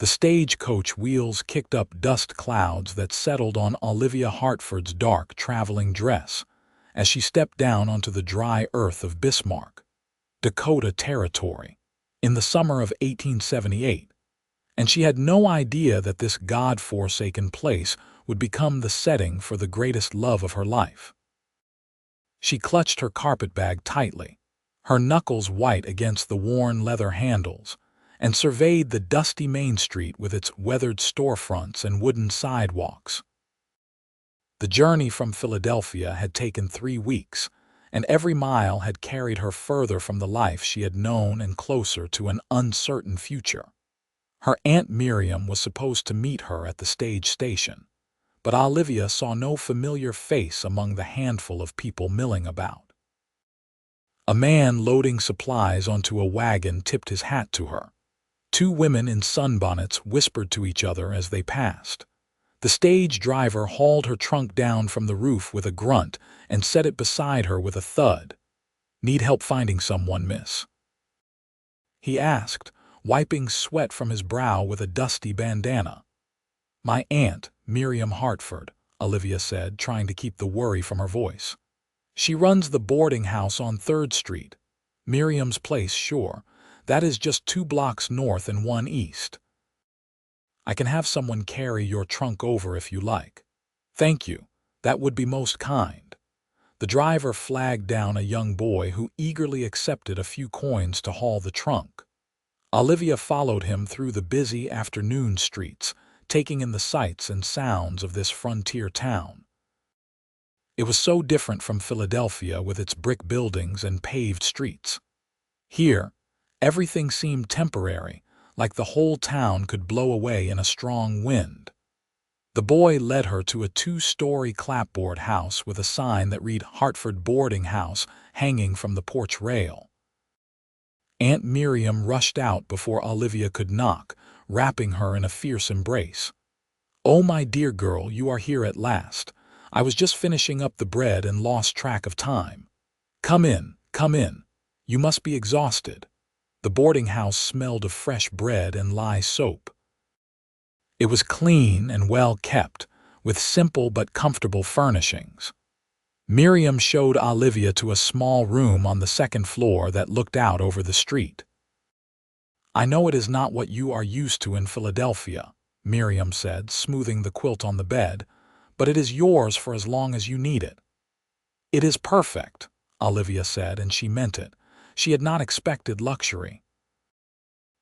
The stagecoach wheels kicked up dust clouds that settled on Olivia Hartford's dark traveling dress as she stepped down onto the dry earth of Bismarck, Dakota Territory, in the summer of 1878, and she had no idea that this God-forsaken place would become the setting for the greatest love of her life. She clutched her carpetbag tightly, her knuckles white against the worn leather handles, and surveyed the dusty main street with its weathered storefronts and wooden sidewalks. The journey from Philadelphia had taken 3 weeks, and every mile had carried her further from the life she had known and closer to an uncertain future. Her Aunt Miriam was supposed to meet her at the stage station, but Olivia saw no familiar face among the handful of people milling about. A man loading supplies onto a wagon tipped his hat to her. 2 women in sunbonnets whispered to each other as they passed. The stage driver hauled her trunk down from the roof with a grunt and set it beside her with a thud. "Need help finding someone, miss?" he asked, wiping sweat from his brow with a dusty bandana. "My Aunt Miriam Hartford," Olivia said, trying to keep the worry from her voice. "She runs the boarding house on 3rd Street. Miriam's place, sure. That is just 2 blocks north and 1 east. I can have someone carry your trunk over if you like." "Thank you. That would be most kind." The driver flagged down a young boy who eagerly accepted a few coins to haul the trunk. Olivia followed him through the busy afternoon streets, taking in the sights and sounds of this frontier town. It was so different from Philadelphia with its brick buildings and paved streets. Here, everything seemed temporary, like the whole town could blow away in a strong wind. The boy led her to a 2-story clapboard house with a sign that read Hartford Boarding House hanging from the porch rail. Aunt Miriam rushed out before Olivia could knock, wrapping her in a fierce embrace. "Oh, my dear girl, you are here at last. I was just finishing up the bread and lost track of time. Come in, come in. You must be exhausted." The boarding house smelled of fresh bread and lye soap. It was clean and well kept, with simple but comfortable furnishings. Miriam showed Olivia to a small room on the 2nd floor that looked out over the street. "I know it is not what you are used to in Philadelphia," Miriam said, smoothing the quilt on the bed, "but it is yours for as long as you need it." "It is perfect," Olivia said, and she meant it. She had not expected luxury.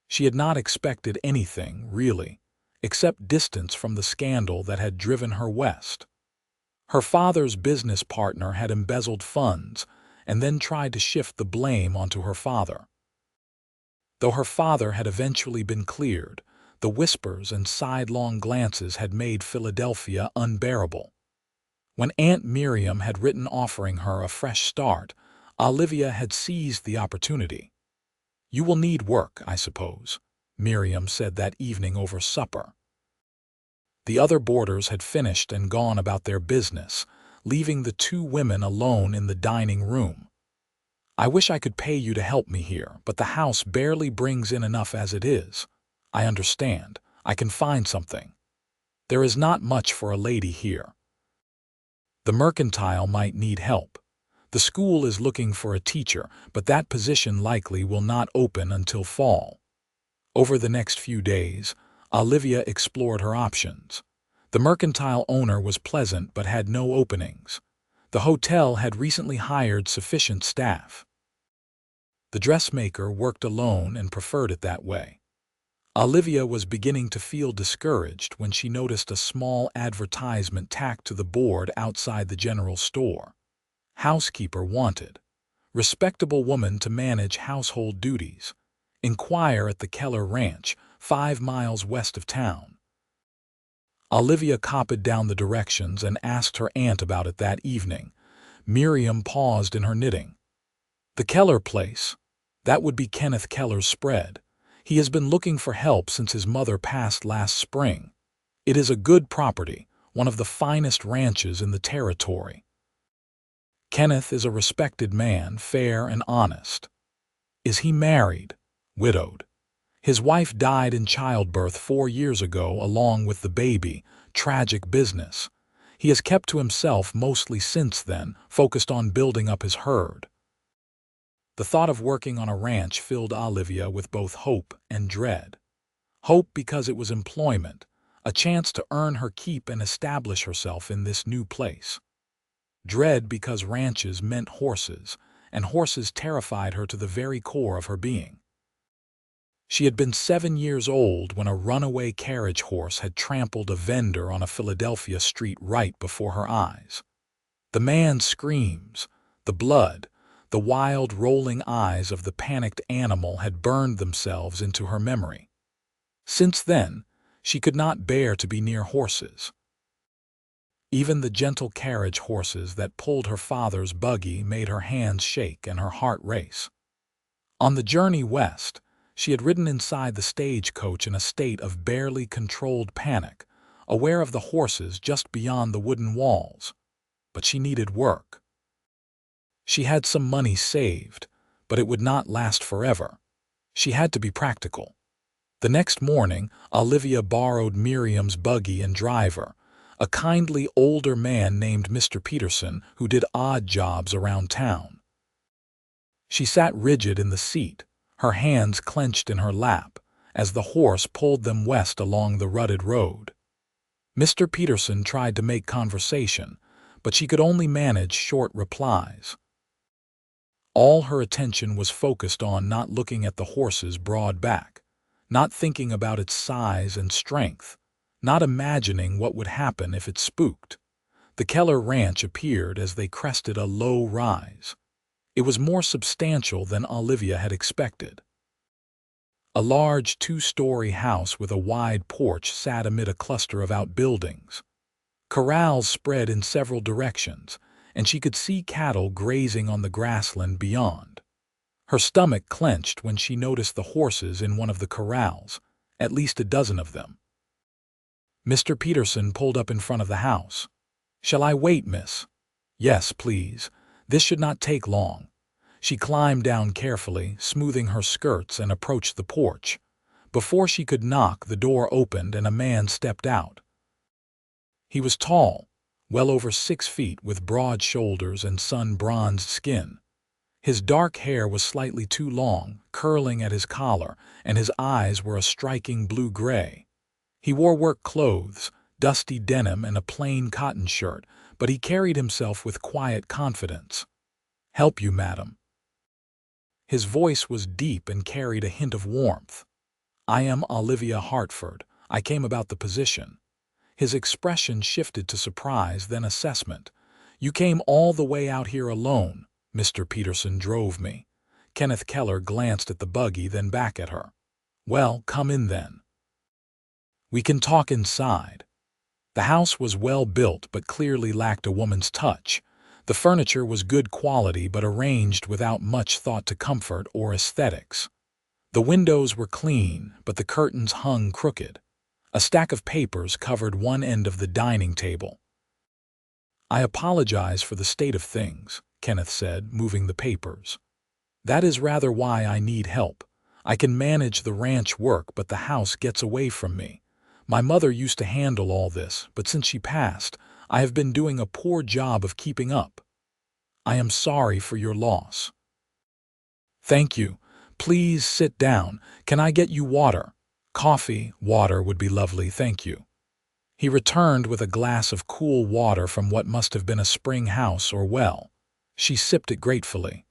She had not expected anything, really, except distance from the scandal that had driven her west. Her father's business partner had embezzled funds and then tried to shift the blame onto her father. Though her father had eventually been cleared, the whispers and sidelong glances had made Philadelphia unbearable. When Aunt Miriam had written offering her a fresh start, Olivia had seized the opportunity. "You will need work, I suppose," Miriam said that evening over supper. The other boarders had finished and gone about their business, leaving the 2 women alone in the dining room. "I wish I could pay you to help me here, but the house barely brings in enough as it is. I understand. I can find something. There is not much for a lady here. The mercantile might need help. The school is looking for a teacher, but that position likely will not open until fall." Over the next few days, Olivia explored her options. The mercantile owner was pleasant but had no openings. The hotel had recently hired sufficient staff. The dressmaker worked alone and preferred it that way. Olivia was beginning to feel discouraged when she noticed a small advertisement tacked to the board outside the general store. "Housekeeper wanted. Respectable woman to manage household duties. Inquire at the Keller Ranch, 5 miles west of town." Olivia copied down the directions and asked her aunt about it that evening. Miriam paused in her knitting. "The Keller place. That would be Kenneth Keller's spread. He has been looking for help since his mother passed last spring. It is a good property, one of the finest ranches in the territory. Kenneth is a respected man, fair and honest." "Is he married?" "Widowed. His wife died in childbirth 4 years ago along with the baby. Tragic business. He has kept to himself mostly since then, focused on building up his herd. The thought of working on a ranch filled Olivia with both hope and dread. Hope because it was employment, a chance to earn her keep and establish herself in this new place. Dread because ranches meant horses, and horses terrified her to the very core of her being. She had been 7 years old when a runaway carriage horse had trampled a vendor on a Philadelphia street right before her eyes. The man's screams, the blood, the wild rolling eyes of the panicked animal had burned themselves into her memory. Since then, she could not bear to be near horses. Even the gentle carriage horses that pulled her father's buggy made her hands shake and her heart race. On the journey west, she had ridden inside the stagecoach in a state of barely controlled panic, aware of the horses just beyond the wooden walls. But she needed work. She had some money saved, but it would not last forever. She had to be practical. The next morning, Olivia borrowed Miriam's buggy and driver, a kindly older man named Mr. Peterson who did odd jobs around town. She sat rigid in the seat, her hands clenched in her lap, as the horse pulled them west along the rutted road. Mr. Peterson tried to make conversation, but she could only manage short replies. All her attention was focused on not looking at the horse's broad back, not thinking about its size and strength, not imagining what would happen if it spooked. The Keller ranch appeared as they crested a low rise. It was more substantial than Olivia had expected. A large 2-story house with a wide porch sat amid a cluster of outbuildings. Corrals spread in several directions, and she could see cattle grazing on the grassland beyond. Her stomach clenched when she noticed the horses in one of the corrals, at least a dozen of them. Mr. Peterson pulled up in front of the house. "Shall I wait, miss?" "Yes, please. This should not take long." She climbed down carefully, smoothing her skirts, and approached the porch. Before she could knock, the door opened and a man stepped out. He was tall, well over 6 feet, with broad shoulders and sun-bronzed skin. His dark hair was slightly too long, curling at his collar, and his eyes were a striking blue-gray. He wore work clothes, dusty denim and a plain cotton shirt, but he carried himself with quiet confidence. "Help you, madam." His voice was deep and carried a hint of warmth. "I am Olivia Hartford. I came about the position." His expression shifted to surprise, then assessment. "You came all the way out here alone?" "Mr. Peterson drove me." Kenneth Keller glanced at the buggy, then back at her. "Well, come in then. We can talk inside." The house was well built but clearly lacked a woman's touch. The furniture was good quality but arranged without much thought to comfort or aesthetics. The windows were clean, but the curtains hung crooked. A stack of papers covered one end of the dining table. "I apologize for the state of things," Kenneth said, moving the papers. "That is rather why I need help. I can manage the ranch work, but the house gets away from me. My mother used to handle all this, but since she passed, I have been doing a poor job of keeping up. I am sorry for your loss." "Thank you. Please sit down. Can I get you water?" "Coffee, water would be lovely, thank you." He returned with a glass of cool water from what must have been a spring house or well. She sipped it gratefully.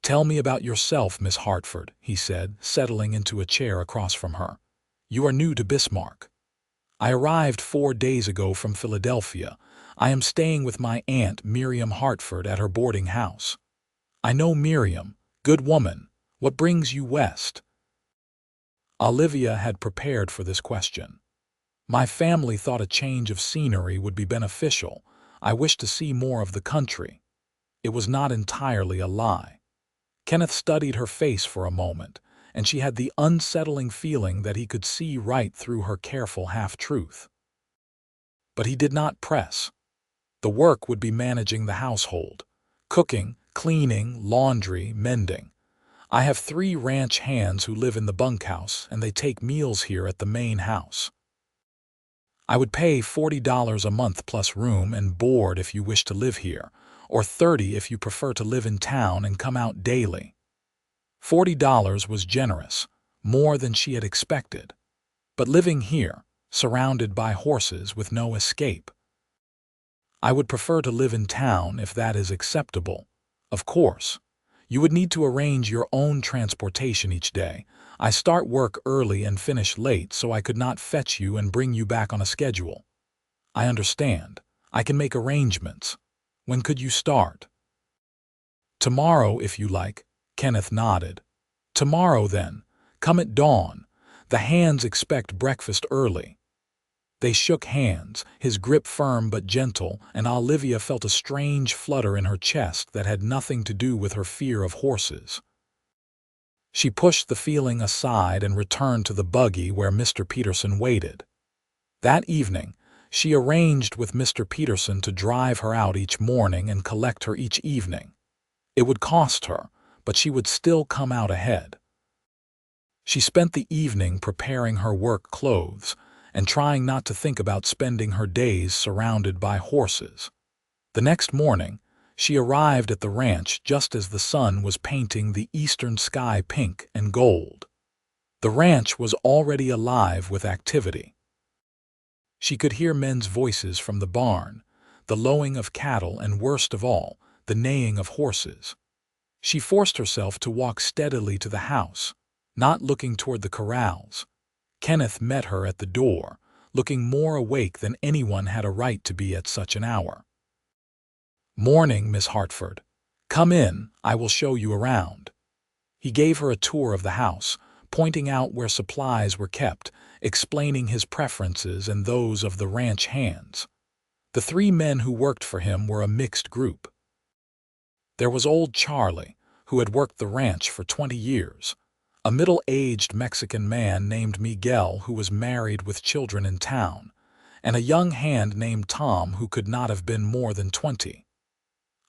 "Tell me about yourself, Miss Hartford," he said, settling into a chair across from her. "You are new to Bismarck." "I arrived 4 days ago from Philadelphia. I am staying with my Aunt Miriam Hartford at her boarding house." "I know Miriam. Good woman. What brings you west?" Olivia had prepared for this question. "My family thought a change of scenery would be beneficial. I wish to see more of the country." It was not entirely a lie. Kenneth studied her face for a moment, and she had the unsettling feeling that he could see right through her careful half-truth. But he did not press. The work would be managing the household: cooking, cleaning, laundry, mending. I have 3 ranch hands who live in the bunkhouse, and they take meals here at the main house. I would pay $40 a month plus room and board if you wish to live here, or $30 if you prefer to live in town and come out daily. $40 was generous, more than she had expected. But living here, surrounded by horses with no escape. I would prefer to live in town if that is acceptable. Of course, you would need to arrange your own transportation each day. I start work early and finish late, so I could not fetch you and bring you back on a schedule. I understand. I can make arrangements. When could you start? Tomorrow, if you like. Kenneth nodded. Tomorrow, then. Come at dawn. The hands expect breakfast early. They shook hands, his grip firm but gentle, and Olivia felt a strange flutter in her chest that had nothing to do with her fear of horses. She pushed the feeling aside and returned to the buggy where Mr. Peterson waited. That evening, she arranged with Mr. Peterson to drive her out each morning and collect her each evening. It would cost her, but she would still come out ahead. She spent the evening preparing her work clothes and trying not to think about spending her days surrounded by horses. The next morning, she arrived at the ranch just as the sun was painting the eastern sky pink and gold. The ranch was already alive with activity. She could hear men's voices from the barn, the lowing of cattle, and worst of all, the neighing of horses. She forced herself to walk steadily to the house, not looking toward the corrals. Kenneth met her at the door, looking more awake than anyone had a right to be at such an hour. "Morning, Miss Hartford. Come in, I will show you around." He gave her a tour of the house, pointing out where supplies were kept, explaining his preferences and those of the ranch hands. The 3 men who worked for him were a mixed group. There was old Charlie, who had worked the ranch for 20 years, a middle-aged Mexican man named Miguel who was married with children in town, and a young hand named Tom who could not have been more than 20.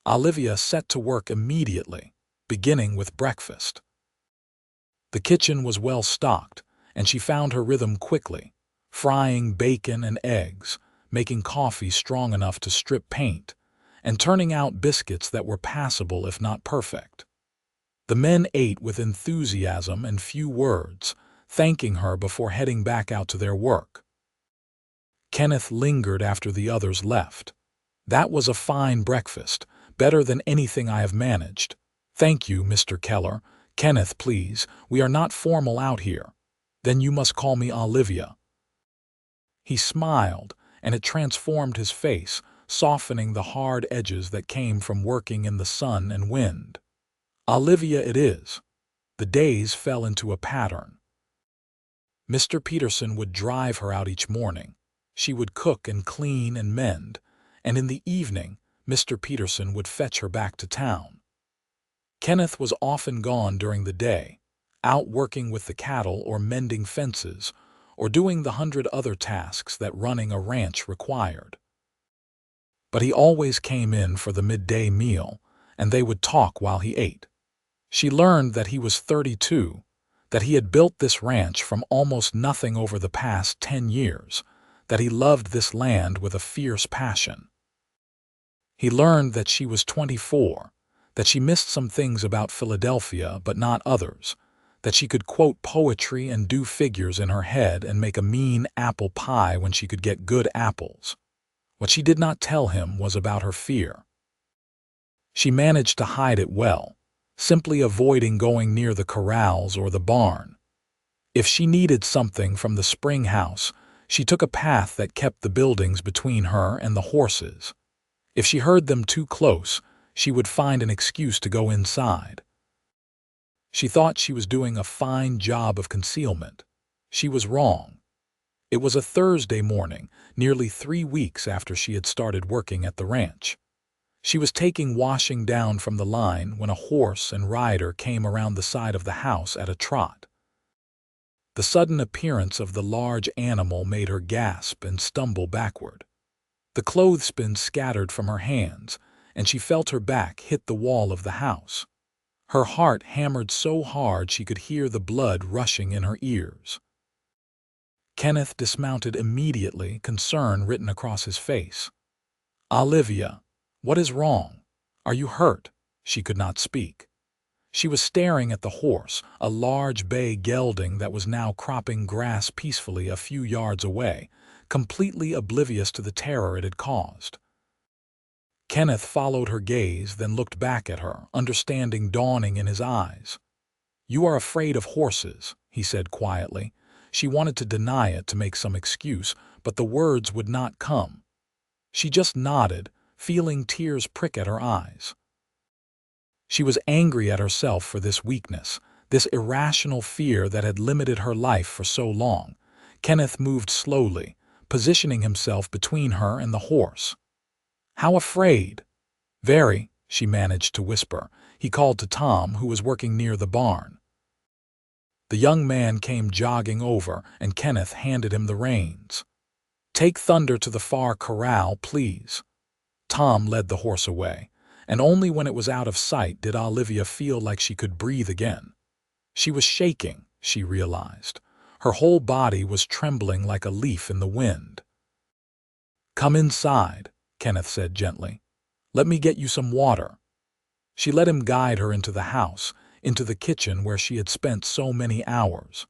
Olivia set to work immediately, beginning with breakfast. The kitchen was well stocked, and she found her rhythm quickly, frying bacon and eggs, making coffee strong enough to strip paint, and turning out biscuits that were passable if not perfect. The men ate with enthusiasm and few words, thanking her before heading back out to their work. Kenneth lingered after the others left. "That was a fine breakfast, better than anything I have managed. Thank you, Mr. Keller. Kenneth, please, we are not formal out here. Then you must call me Olivia." He smiled, and it transformed his face, softening the hard edges that came from working in the sun and wind. "Olivia it is." The days fell into a pattern. Mr. Peterson would drive her out each morning. She would cook and clean and mend, and in the evening, Mr. Peterson would fetch her back to town. Kenneth was often gone during the day, out working with the cattle or mending fences, or doing the 100 other tasks that running a ranch required. But he always came in for the midday meal, and they would talk while he ate. She learned that he was 32, that he had built this ranch from almost nothing over the past 10 years, that he loved this land with a fierce passion. He learned that she was 24, that she missed some things about Philadelphia but not others, that she could quote poetry and do figures in her head and make a mean apple pie when she could get good apples. What she did not tell him was about her fear. She managed to hide it well, simply avoiding going near the corrals or the barn. If she needed something from the spring house, she took a path that kept the buildings between her and the horses. If she heard them too close, she would find an excuse to go inside. She thought she was doing a fine job of concealment. She was wrong. It was a Thursday morning, nearly 3 weeks after she had started working at the ranch. She was taking washing down from the line when a horse and rider came around the side of the house at a trot. The sudden appearance of the large animal made her gasp and stumble backward. The clothespin scattered from her hands, and she felt her back hit the wall of the house. Her heart hammered so hard she could hear the blood rushing in her ears. Kenneth dismounted immediately, concern written across his face. "Olivia, what is wrong? Are you hurt?" She could not speak. She was staring at the horse, a large bay gelding that was now cropping grass peacefully a few yards away, completely oblivious to the terror it had caused. Kenneth followed her gaze, then looked back at her, understanding dawning in his eyes. "You are afraid of horses," he said quietly. She wanted to deny it to make some excuse, but the words would not come. She just nodded, feeling tears prick at her eyes. She was angry at herself for this weakness, this irrational fear that had limited her life for so long. Kenneth moved slowly, positioning himself between her and the horse. "How afraid?" "Very," she managed to whisper. He called to Tom, who was working near the barn. The young man came jogging over, and Kenneth handed him the reins. "Take Thunder to the far corral, please." Tom led the horse away, and only when it was out of sight did Olivia feel like she could breathe again. She was shaking, she realized. Her whole body was trembling like a leaf in the wind. "Come inside," Kenneth said gently. "Let me get you some water." She let him guide her into the house, into the kitchen where she had spent so many hours.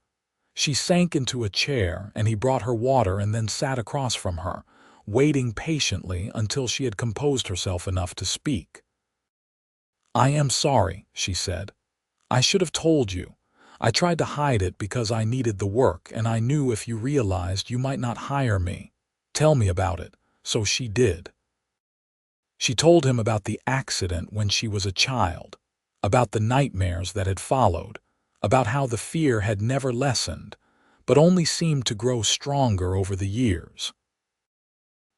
She sank into a chair, and he brought her water and then sat across from her, waiting patiently until she had composed herself enough to speak. "I am sorry," she said. "I should have told you. I tried to hide it because I needed the work, and I knew if you realized you might not hire me. Tell me about it." So she did. She told him about the accident when she was a child, about the nightmares that had followed, about how the fear had never lessened, but only seemed to grow stronger over the years.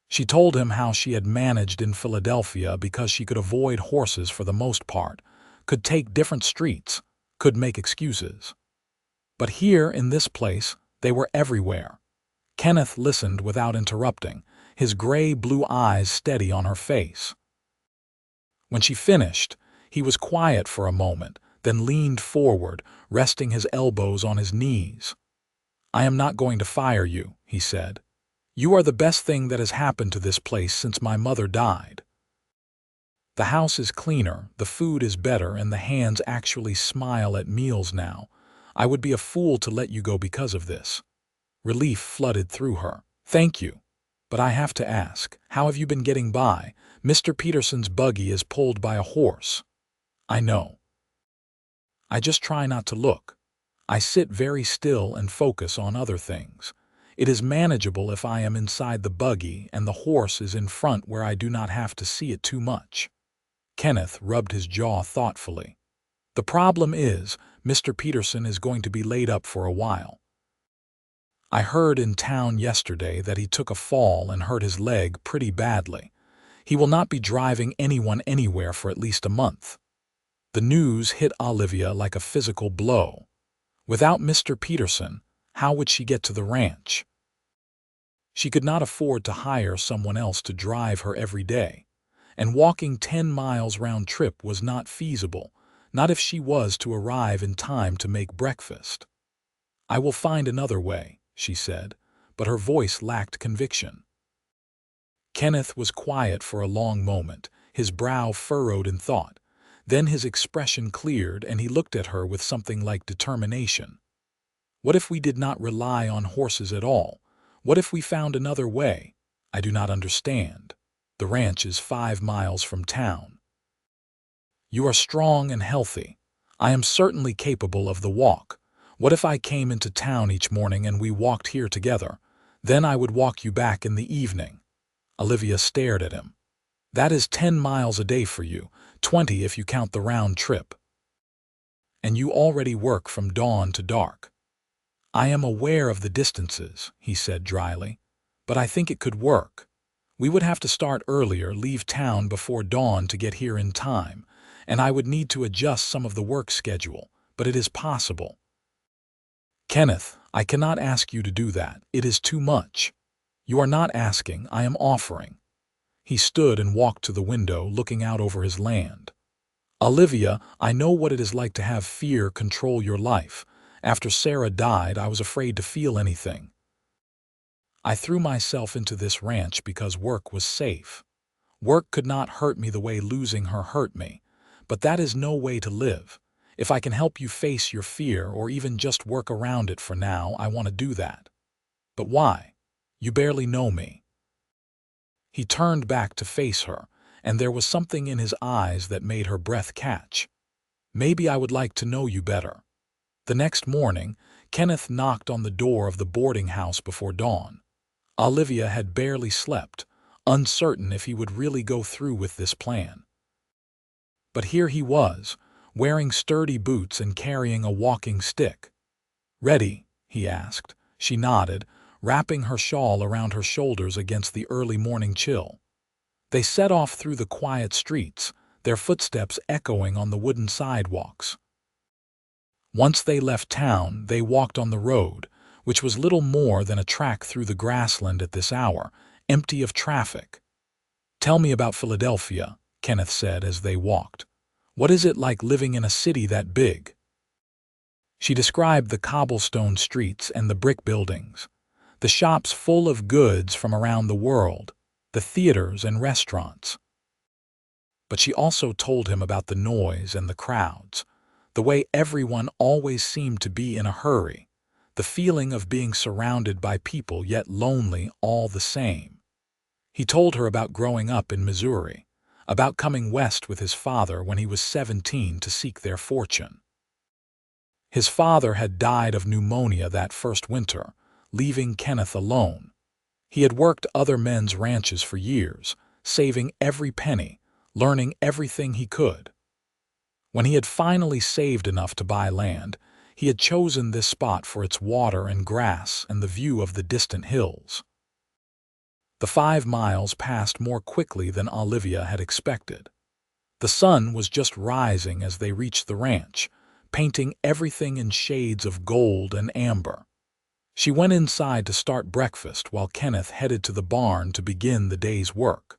She told him how she had managed in Philadelphia because she could avoid horses for the most part, could take different streets, could make excuses. But here in this place, they were everywhere. Kenneth listened without interrupting, his gray-blue eyes steady on her face. When she finished, he was quiet for a moment, then leaned forward, resting his elbows on his knees. "I am not going to fire you," he said. "You are the best thing that has happened to this place since my mother died. The house is cleaner, the food is better, and the hands actually smile at meals now. I would be a fool to let you go because of this." Relief flooded through her. "Thank you. But I have to ask, how have you been getting by? Mr. Peterson's buggy is pulled by a horse." "I know. I just try not to look. I sit very still and focus on other things. It is manageable if I am inside the buggy and the horse is in front where I do not have to see it too much." Kenneth rubbed his jaw thoughtfully. "The problem is, Mr. Peterson is going to be laid up for a while. I heard in town yesterday that he took a fall and hurt his leg pretty badly. He will not be driving anyone anywhere for at least a month." The news hit Olivia like a physical blow. Without Mr. Peterson, how would she get to the ranch? She could not afford to hire someone else to drive her every day, and walking 10 miles round trip was not feasible, not if she was to arrive in time to make breakfast. "I will find another way," she said, but her voice lacked conviction. Kenneth was quiet for a long moment, his brow furrowed in thought. Then his expression cleared and he looked at her with something like determination. "What if we did not rely on horses at all? What if we found another way? I do not understand. The ranch is 5 miles from town. You are strong and healthy. I am certainly capable of the walk. What if I came into town each morning and we walked here together? Then I would walk you back in the evening." Olivia stared at him. "That is 10 miles a day for you, 20 if you count the round trip. And you already work from dawn to dark." "I am aware of the distances," he said dryly, "but I think it could work. We would have to start earlier, leave town before dawn to get here in time, and I would need to adjust some of the work schedule, but it is possible." "Kenneth, I cannot ask you to do that. It is too much." "You are not asking, I am offering." He stood and walked to the window, looking out over his land. Olivia, I know what it is like to have fear control your life. After Sarah died, I was afraid to feel anything. I threw myself into this ranch because work was safe. Work could not hurt me the way losing her hurt me, but that is no way to live. If I can help you face your fear or even just work around it for now, I want to do that. But why? You barely know me. He turned back to face her, and there was something in his eyes that made her breath catch. Maybe I would like to know you better. The next morning, Kenneth knocked on the door of the boarding house before dawn. Olivia had barely slept, uncertain if he would really go through with this plan. But here he was, wearing sturdy boots and carrying a walking stick. "Ready?" he asked. She nodded, wrapping her shawl around her shoulders against the early morning chill. They set off through the quiet streets, their footsteps echoing on the wooden sidewalks. Once they left town, they walked on the road, which was little more than a track through the grassland at this hour, empty of traffic. "Tell me about Philadelphia," Kenneth said as they walked. "What is it like living in a city that big?" She described the cobblestone streets and the brick buildings, the shops full of goods from around the world, the theaters and restaurants. But she also told him about the noise and the crowds, the way everyone always seemed to be in a hurry, the feeling of being surrounded by people yet lonely all the same. He told her about growing up in Missouri, about coming west with his father when he was 17 to seek their fortune. His father had died of pneumonia that first winter, leaving Kenneth alone. He had worked other men's ranches for years, saving every penny, learning everything he could. When he had finally saved enough to buy land, he had chosen this spot for its water and grass and the view of the distant hills. The 5 miles passed more quickly than Olivia had expected. The sun was just rising as they reached the ranch, painting everything in shades of gold and amber. She went inside to start breakfast while Kenneth headed to the barn to begin the day's work.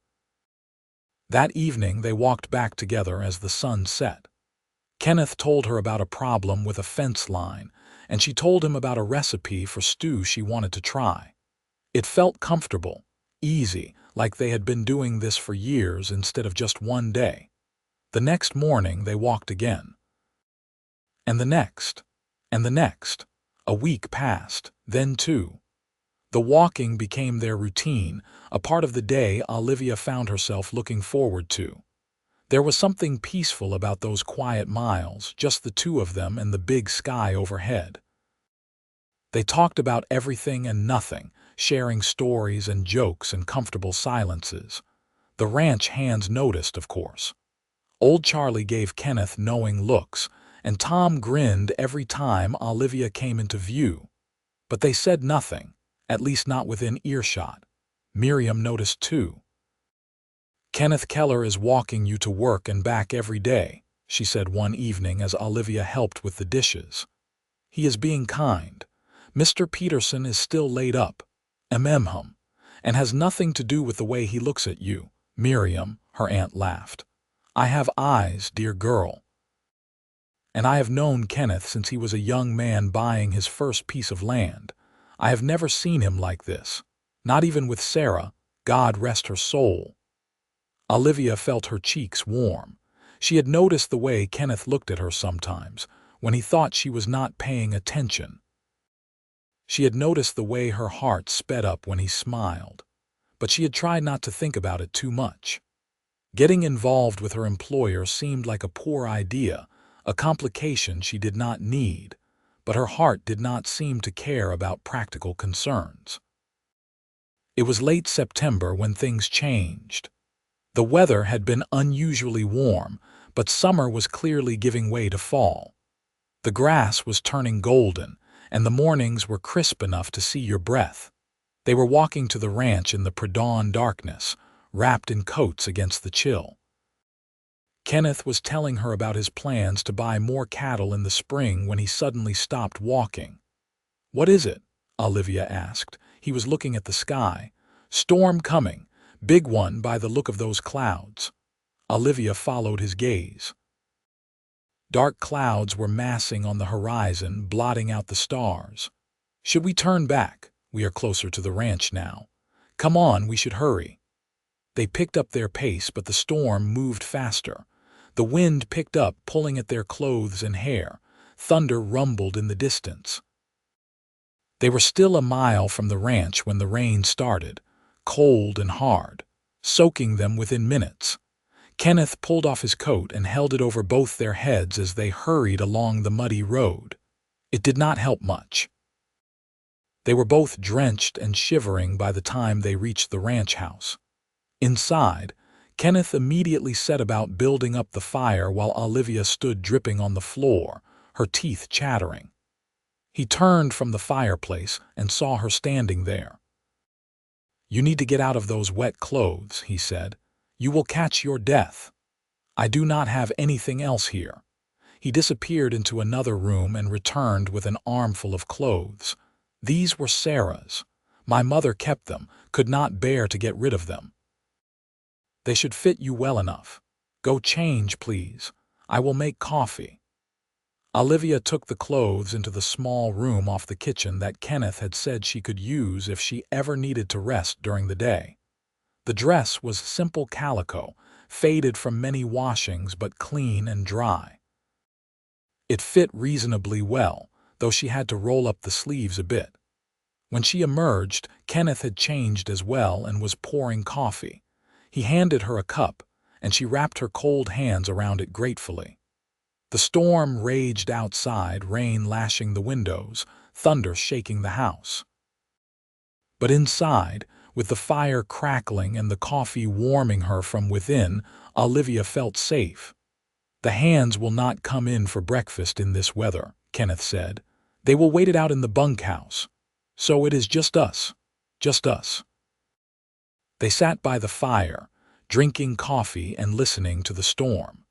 That evening they walked back together as the sun set. Kenneth told her about a problem with a fence line, and she told him about a recipe for stew she wanted to try. It felt comfortable, easy, like they had been doing this for years instead of just one day. The next morning they walked again. And the next, and the next. A week passed, then 2. The walking became their routine, a part of the day Olivia found herself looking forward to. There was something peaceful about those quiet miles, just the two of them and the big sky overhead. They talked about everything and nothing, sharing stories and jokes and comfortable silences. The ranch hands noticed, of course. Old Charlie gave Kenneth knowing looks, and Tom grinned every time Olivia came into view. But they said nothing, at least not within earshot. Miriam noticed too. "Kenneth Keller is walking you to work and back every day," she said one evening as Olivia helped with the dishes. "He is being kind. Mr. Peterson is still laid up, hum, and has nothing to do with the way he looks at you." "Miriam," her aunt laughed. "I have eyes, dear girl. And I have known Kenneth since he was a young man buying his first piece of land. I have never seen him like this, not even with Sarah, God rest her soul." Olivia felt her cheeks warm. She had noticed the way Kenneth looked at her sometimes, when he thought she was not paying attention. She had noticed the way her heart sped up when he smiled, but she had tried not to think about it too much. Getting involved with her employer seemed like a poor idea, a complication she did not need, but her heart did not seem to care about practical concerns. It was late September when things changed. The weather had been unusually warm, but summer was clearly giving way to fall. The grass was turning golden, and the mornings were crisp enough to see your breath. They were walking to the ranch in the pre-dawn darkness, wrapped in coats against the chill. Kenneth was telling her about his plans to buy more cattle in the spring when he suddenly stopped walking. "What is it?" Olivia asked. He was looking at the sky. "Storm coming. Big one by the look of those clouds." Olivia followed his gaze. Dark clouds were massing on the horizon, blotting out the stars. "Should we turn back? We are closer to the ranch now. Come on, we should hurry." They picked up their pace, but the storm moved faster. The wind picked up, pulling at their clothes and hair. Thunder rumbled in the distance. They were still a mile from the ranch when the rain started, cold and hard, soaking them within minutes. Kenneth pulled off his coat and held it over both their heads as they hurried along the muddy road. It did not help much. They were both drenched and shivering by the time they reached the ranch house. Inside, Kenneth immediately set about building up the fire while Olivia stood dripping on the floor, her teeth chattering. He turned from the fireplace and saw her standing there. "You need to get out of those wet clothes," he said. "You will catch your death. I do not have anything else here." He disappeared into another room and returned with an armful of clothes. "These were Sarah's. My mother kept them, could not bear to get rid of them. They should fit you well enough. Go change, please. I will make coffee." Olivia took the clothes into the small room off the kitchen that Kenneth had said she could use if she ever needed to rest during the day. The dress was simple calico, faded from many washings but clean and dry. It fit reasonably well, though she had to roll up the sleeves a bit. When she emerged, Kenneth had changed as well and was pouring coffee. He handed her a cup, and she wrapped her cold hands around it gratefully. The storm raged outside, rain lashing the windows, thunder shaking the house. But inside, with the fire crackling and the coffee warming her from within, Olivia felt safe. "The hands will not come in for breakfast in this weather," Kenneth said. "They will wait it out in the bunkhouse. So it is just us. Just us." They sat by the fire, drinking coffee and listening to the storm.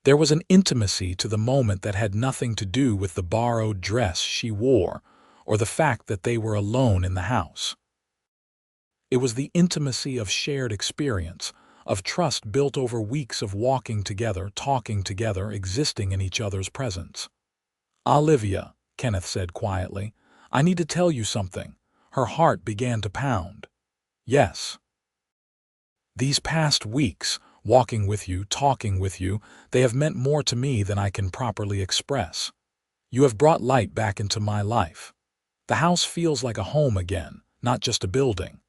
There was an intimacy to the moment that had nothing to do with the borrowed dress she wore or the fact that they were alone in the house. It was the intimacy of shared experience, of trust built over weeks of walking together, talking together, existing in each other's presence. "Olivia," Kenneth said quietly, "I need to tell you something." Her heart began to pound. "Yes." "These past weeks, walking with you, talking with you, they have meant more to me than I can properly express. You have brought light back into my life. The house feels like a home again, not just a building.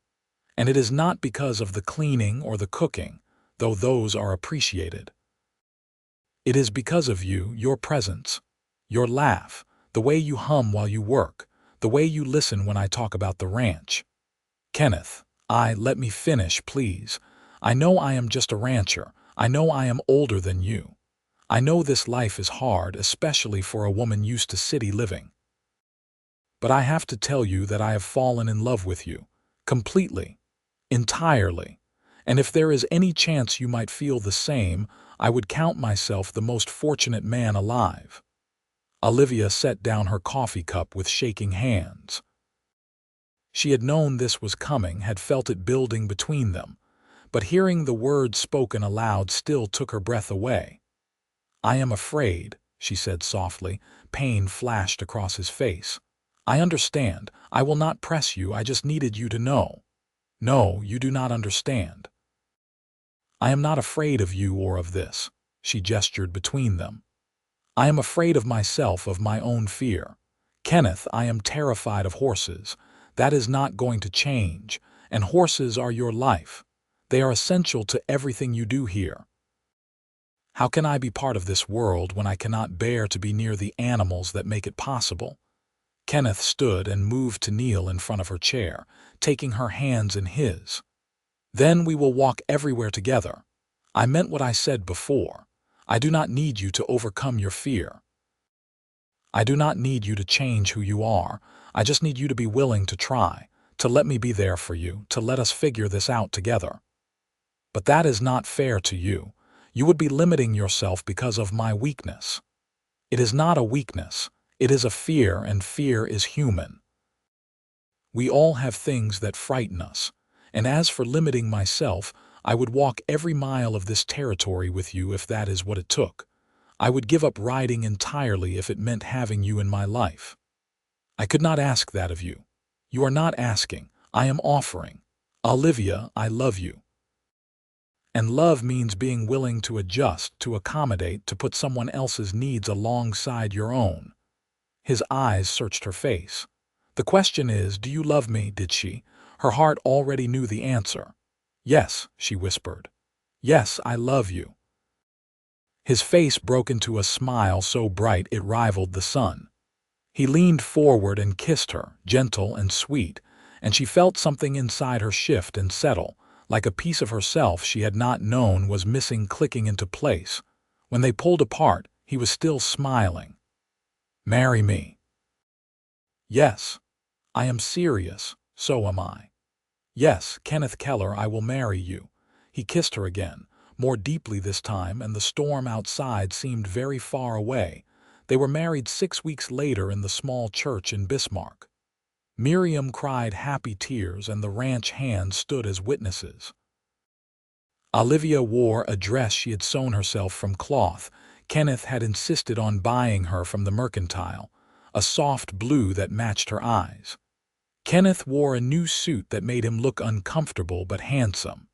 And it is not because of the cleaning or the cooking, though those are appreciated. It is because of you, your presence, your laugh, the way you hum while you work, the way you listen when I talk about the ranch." "Kenneth, let me finish, please. I know I am just a rancher. I know I am older than you. I know this life is hard, especially for a woman used to city living. But I have to tell you that I have fallen in love with you, completely, entirely. And if there is any chance you might feel the same, I would count myself the most fortunate man alive." Olivia set down her coffee cup with shaking hands. She had known this was coming, had felt it building between them, but hearing the words spoken aloud still took her breath away. "I am afraid," she said softly. Pain flashed across his face. "I understand. I will not press you. I just needed you to know. No, you do not understand. I am not afraid of you or of this." She gestured between them. "I am afraid of myself, of my own fear. Kenneth, I am terrified of horses. That is not going to change, and horses are your life. They are essential to everything you do here. How can I be part of this world when I cannot bear to be near the animals that make it possible?" Kenneth stood and moved to kneel in front of her chair, taking her hands in his. "Then we will walk everywhere together. I meant what I said before. I do not need you to overcome your fear. I do not need you to change who you are. I just need you to be willing to try, to let me be there for you, to let us figure this out together. But that is not fair to you. You would be limiting yourself because of my weakness. It is not a weakness. It is a fear, and fear is human. We all have things that frighten us, and as for limiting myself, I would walk every mile of this territory with you if that is what it took." I would give up riding entirely if it meant having you in my life. I could not ask that of you. You are not asking, I am offering. Olivia, I love you. And love means being willing to adjust, to accommodate, to put someone else's needs alongside your own. His eyes searched her face. The question is, do you love me, did she? Her heart already knew the answer. Yes, she whispered. Yes, I love you. His face broke into a smile so bright it rivaled the sun. He leaned forward and kissed her, gentle and sweet, and she felt something inside her shift and settle, like a piece of herself she had not known was missing clicking into place. When they pulled apart, he was still smiling. Marry me. Yes. I am serious, so am I. Yes, Kenneth Keller, I will marry you. He kissed her again, more deeply this time, and the storm outside seemed very far away. They were married 6 weeks later in the small church in Bismarck. Miriam cried happy tears, and the ranch hands stood as witnesses. Olivia wore a dress she had sewn herself from cloth. Kenneth had insisted on buying her from the mercantile, a soft blue that matched her eyes. Kenneth wore a new suit that made him look uncomfortable but handsome.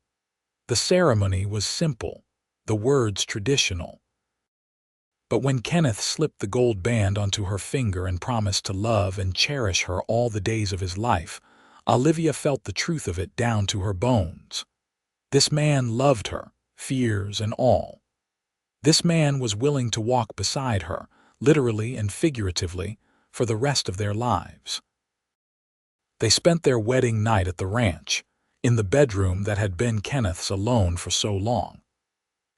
The ceremony was simple, the words traditional. But when Kenneth slipped the gold band onto her finger and promised to love and cherish her all the days of his life, Olivia felt the truth of it down to her bones. This man loved her, fears and all. This man was willing to walk beside her, literally and figuratively, for the rest of their lives. They spent their wedding night at the ranch, in the bedroom that had been Kenneth's alone for so long.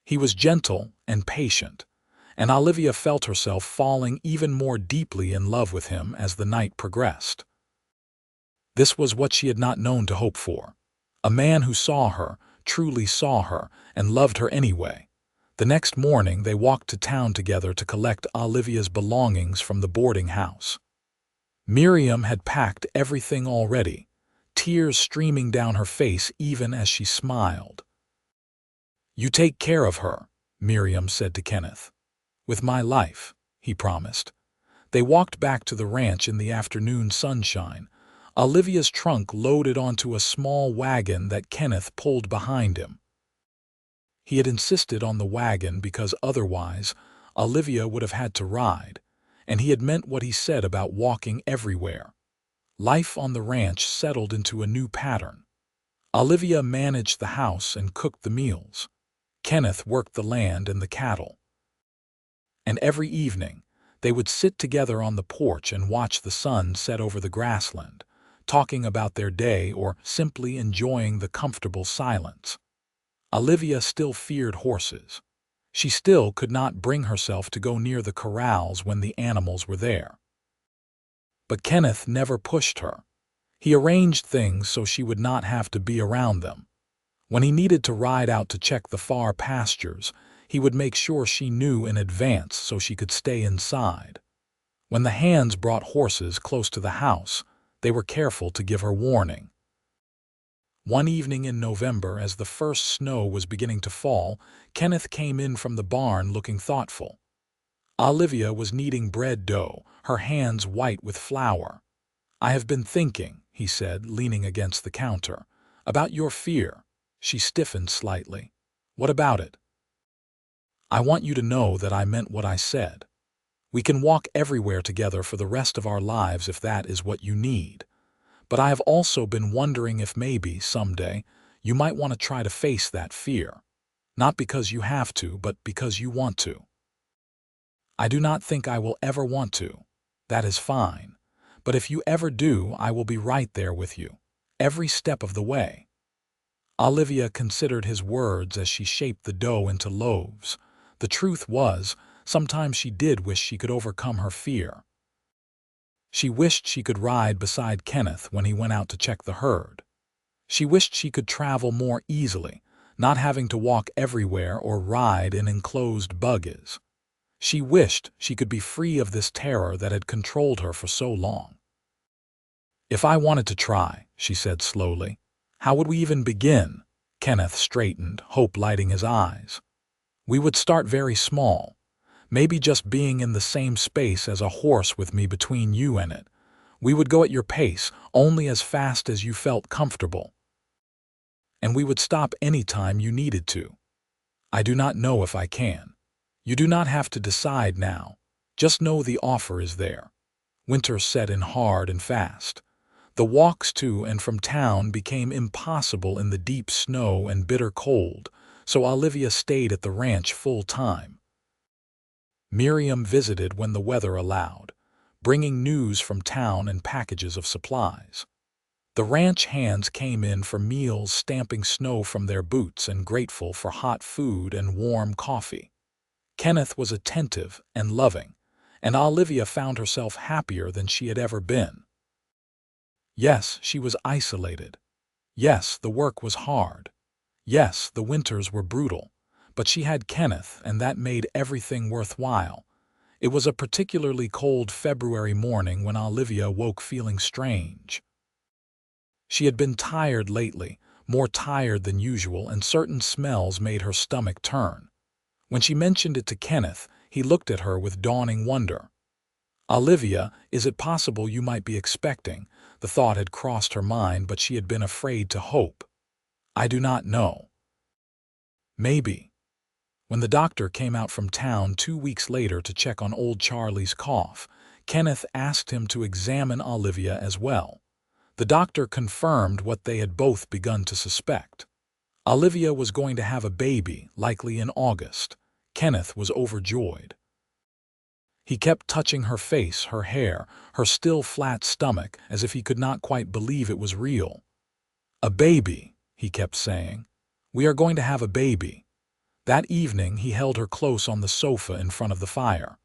He was gentle and patient, and Olivia felt herself falling even more deeply in love with him as the night progressed. This was what she had not known to hope for. A man who saw her, truly saw her, and loved her anyway. The next morning they walked to town together to collect Olivia's belongings from the boarding house. Miriam had packed everything already, tears streaming down her face even as she smiled. "You take care of her," Miriam said to Kenneth. "With my life," he promised. They walked back to the ranch in the afternoon sunshine, Olivia's trunk loaded onto a small wagon that Kenneth pulled behind him. He had insisted on the wagon because otherwise Olivia would have had to ride, and he had meant what he said about walking everywhere. Life on the ranch settled into a new pattern. Olivia managed the house and cooked the meals. Kenneth worked the land and the cattle. And every evening, they would sit together on the porch and watch the sun set over the grassland, talking about their day or simply enjoying the comfortable silence. Olivia still feared horses. She still could not bring herself to go near the corrals when the animals were there. But Kenneth never pushed her. He arranged things so she would not have to be around them. When he needed to ride out to check the far pastures, he would make sure she knew in advance so she could stay inside. When the hands brought horses close to the house, they were careful to give her warning. One evening in November, as the first snow was beginning to fall, Kenneth came in from the barn looking thoughtful. Olivia was kneading bread dough, her hands white with flour. "I have been thinking," he said, leaning against the counter, "about your fear." She stiffened slightly. "What about it?" "I want you to know that I meant what I said. We can walk everywhere together for the rest of our lives if that is what you need. But I have also been wondering if maybe, someday, you might want to try to face that fear. Not because you have to, but because you want to." "I do not think I will ever want to. That is fine. But if you ever do, I will be right there with you, every step of the way." Olivia considered his words as she shaped the dough into loaves. The truth was, sometimes she did wish she could overcome her fear. She wished she could ride beside Kenneth when he went out to check the herd. She wished she could travel more easily, not having to walk everywhere or ride in enclosed buggies. She wished she could be free of this terror that had controlled her for so long. "If I wanted to try," she said slowly, "how would we even begin?" Kenneth straightened, hope lighting his eyes. "We would start very small. Maybe just being in the same space as a horse with me between you and it. We would go at your pace, only as fast as you felt comfortable. And we would stop any time you needed to. I do not know if I can. You do not have to decide now. Just know the offer is there. Winter set in hard and fast. The walks to and from town became impossible in the deep snow and bitter cold, so Olivia stayed at the ranch full time. Miriam visited when the weather allowed, bringing news from town and packages of supplies. The ranch hands came in for meals, stamping snow from their boots and grateful for hot food and warm coffee. Kenneth was attentive and loving, and Olivia found herself happier than she had ever been. Yes, she was isolated. Yes, the work was hard. Yes, the winters were brutal. But she had Kenneth, and that made everything worthwhile. It was a particularly cold February morning when Olivia woke feeling strange. She had been tired lately, more tired than usual, and certain smells made her stomach turn. When she mentioned it to Kenneth, he looked at her with dawning wonder. "Olivia, is it possible you might be expecting?" The thought had crossed her mind, but she had been afraid to hope. "I do not know. Maybe." When the doctor came out from town 2 weeks later to check on old Charlie's cough, Kenneth asked him to examine Olivia as well. The doctor confirmed what they had both begun to suspect. Olivia was going to have a baby, likely in August. Kenneth was overjoyed. He kept touching her face, her hair, her still flat stomach, as if he could not quite believe it was real. "A baby," he kept saying. "We are going to have a baby." That evening he held her close on the sofa in front of the fire.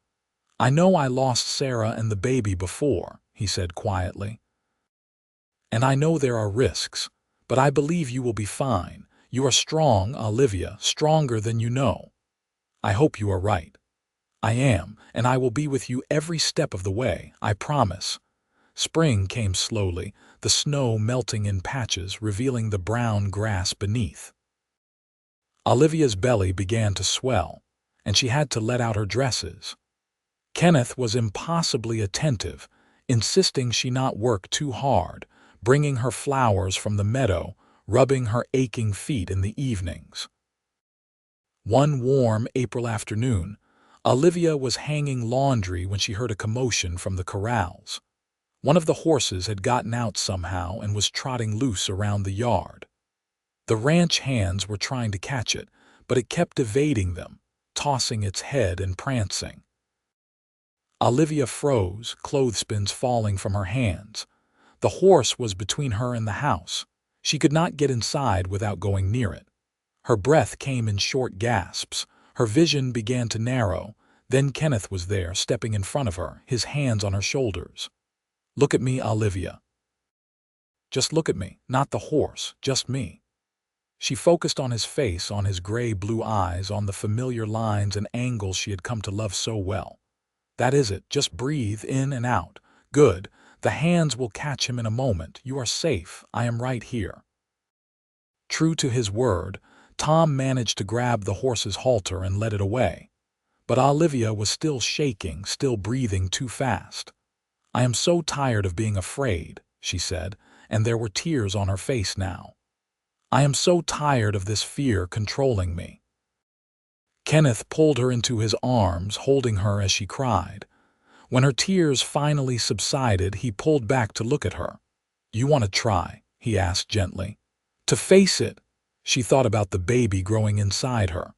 "I know I lost Sarah and the baby before," he said quietly. "And I know there are risks, but I believe you will be fine. You are strong, Olivia, stronger than you know." "I hope you are right." "I am, and I will be with you every step of the way, I promise." Spring came slowly, the snow melting in patches, revealing the brown grass beneath. Olivia's belly began to swell, and she had to let out her dresses. Kenneth was impossibly attentive, insisting she not work too hard, bringing her flowers from the meadow, rubbing her aching feet in the evenings. One warm April afternoon, Olivia was hanging laundry when she heard a commotion from the corrals. One of the horses had gotten out somehow and was trotting loose around the yard. The ranch hands were trying to catch it, but it kept evading them, tossing its head and prancing. Olivia froze, clothespins falling from her hands. The horse was between her and the house. She could not get inside without going near it. Her breath came in short gasps. Her vision began to narrow. Then Kenneth was there, stepping in front of her, his hands on her shoulders. "Look at me, Olivia. Just look at me, not the horse, just me." She focused on his face, on his gray-blue eyes, on the familiar lines and angles she had come to love so well. "That is it, just breathe in and out. Good. The hands will catch him in a moment. You are safe. I am right here." True to his word, Tom managed to grab the horse's halter and let it away. But Olivia was still shaking, still breathing too fast. "I am so tired of being afraid," she said, and there were tears on her face now. "I am so tired of this fear controlling me." Kenneth pulled her into his arms, holding her as she cried. When her tears finally subsided, he pulled back to look at her. "You want to try?" he asked gently. "To face it?" She thought about the baby growing inside her.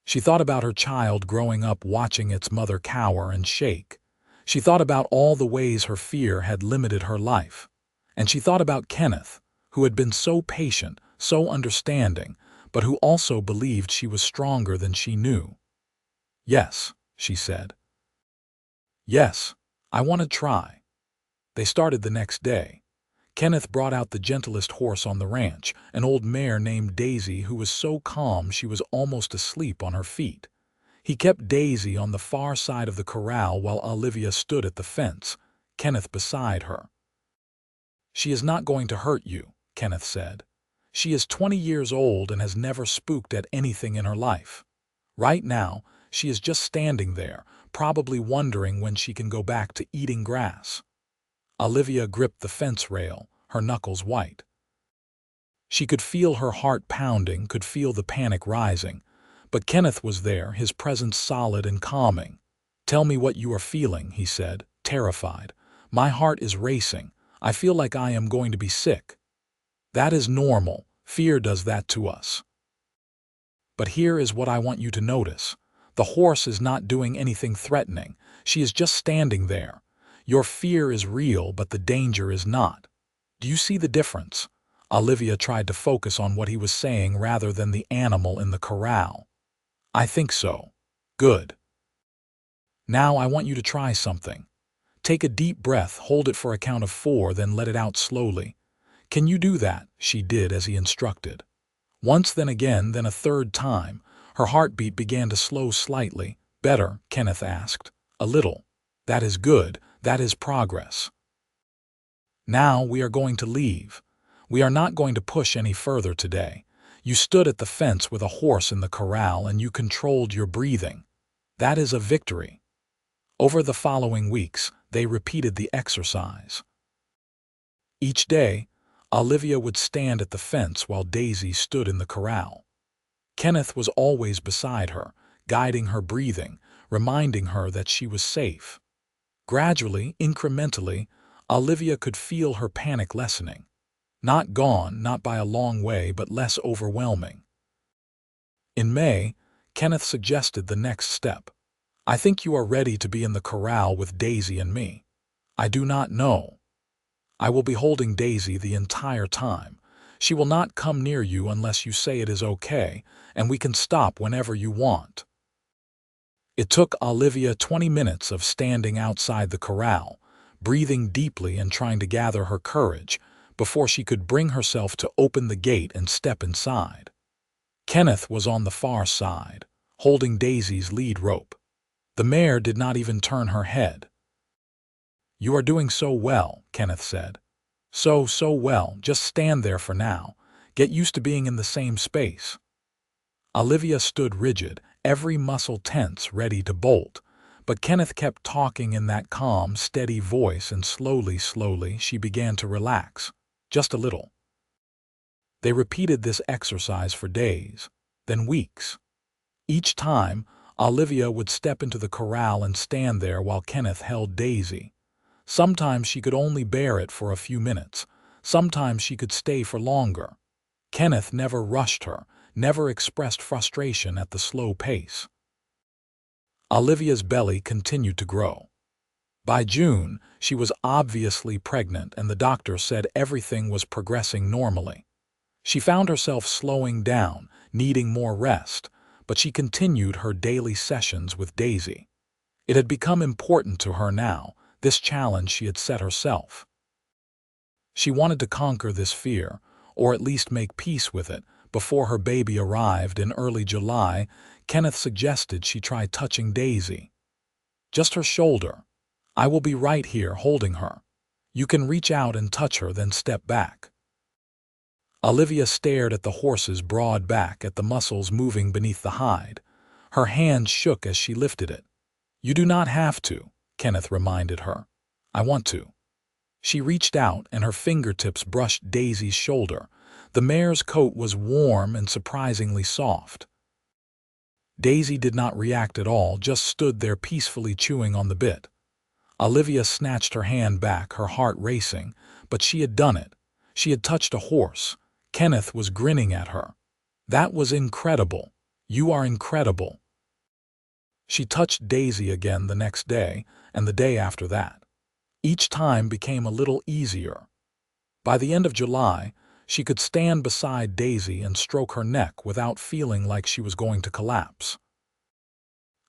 She thought about her child growing up, watching its mother cower and shake. She thought about all the ways her fear had limited her life. And she thought about Kenneth, who had been so patient, so understanding, but who also believed she was stronger than she knew. "Yes," she said. "Yes, I want to try." They started the next day. Kenneth brought out the gentlest horse on the ranch, an old mare named Daisy who was so calm she was almost asleep on her feet. He kept Daisy on the far side of the corral while Olivia stood at the fence, Kenneth beside her. "She is not going to hurt you," Kenneth said. "She is 20 years old and has never spooked at anything in her life. Right now, She is just standing there, probably wondering when she can go back to eating grass. Olivia gripped the fence rail, her knuckles white. She could feel her heart pounding, could feel the panic rising. But Kenneth was there, his presence solid and calming. "Tell me what you are feeling," he said, terrified. "My heart is racing. I feel like I am going to be sick." "That is normal. Fear does that to us. But here is what I want you to notice. The horse is not doing anything threatening. She is just standing there. Your fear is real, but the danger is not. Do you see the difference?" Olivia tried to focus on what he was saying rather than the animal in the corral. "I think so." "Good. Now I want you to try something. Take a deep breath, hold it for a count of 4, then let it out slowly. Can you do that?" She did as he instructed. Once, then again, then a third time. Her heartbeat began to slow slightly. "Better?" Kenneth asked. "A little." "That is good. That is progress. Now we are going to leave. We are not going to push any further today. You stood at the fence with a horse in the corral and you controlled your breathing. That is a victory." Over the following weeks, they repeated the exercise. Each day, Olivia would stand at the fence while Daisy stood in the corral. Kenneth was always beside her, guiding her breathing, reminding her that she was safe. Gradually, incrementally, Olivia could feel her panic lessening. Not gone, not by a long way, but less overwhelming. In May, Kenneth suggested the next step. "I think you are ready to be in the corral with Daisy and me." "I do not know. I will be holding Daisy the entire time. She will not come near you unless you say it is okay, and we can stop whenever you want." It took Olivia 20 minutes of standing outside the corral, breathing deeply and trying to gather her courage, before she could bring herself to open the gate and step inside. Kenneth was on the far side, holding Daisy's lead rope. The mare did not even turn her head. "You are doing so well," Kenneth said. So well. Just stand there for now. Get used to being in the same space." Olivia stood rigid, every muscle tense, ready to bolt. But Kenneth kept talking in that calm, steady voice, and slowly, she began to relax. Just a little. They repeated this exercise for days, then weeks. Each time, Olivia would step into the corral and stand there while Kenneth held Daisy. Sometimes she could only bear it for a few minutes. Sometimes she could stay for longer. Kenneth never rushed her, never expressed frustration at the slow pace. Olivia's belly continued to grow. By June, she was obviously pregnant, and the doctor said everything was progressing normally. She found herself slowing down, needing more rest, but she continued her daily sessions with Daisy. It had become important to her now, this challenge she had set herself. She wanted to conquer this fear, or at least make peace with it. Before her baby arrived in early July, Kenneth suggested she try touching Daisy. "Just her shoulder. I will be right here holding her. You can reach out and touch her, then step back." Olivia stared at the horse's broad back, at the muscles moving beneath the hide. Her hand shook as she lifted it. "You do not have to," Kenneth reminded her. "I want to." She reached out, and her fingertips brushed Daisy's shoulder. The mare's coat was warm and surprisingly soft. Daisy did not react at all, just stood there peacefully chewing on the bit. Olivia snatched her hand back, her heart racing, but she had done it. She had touched a horse. Kenneth was grinning at her. "That was incredible. You are incredible." She touched Daisy again the next day, and the day after that. Each time became a little easier. By the end of July, she could stand beside Daisy and stroke her neck without feeling like she was going to collapse.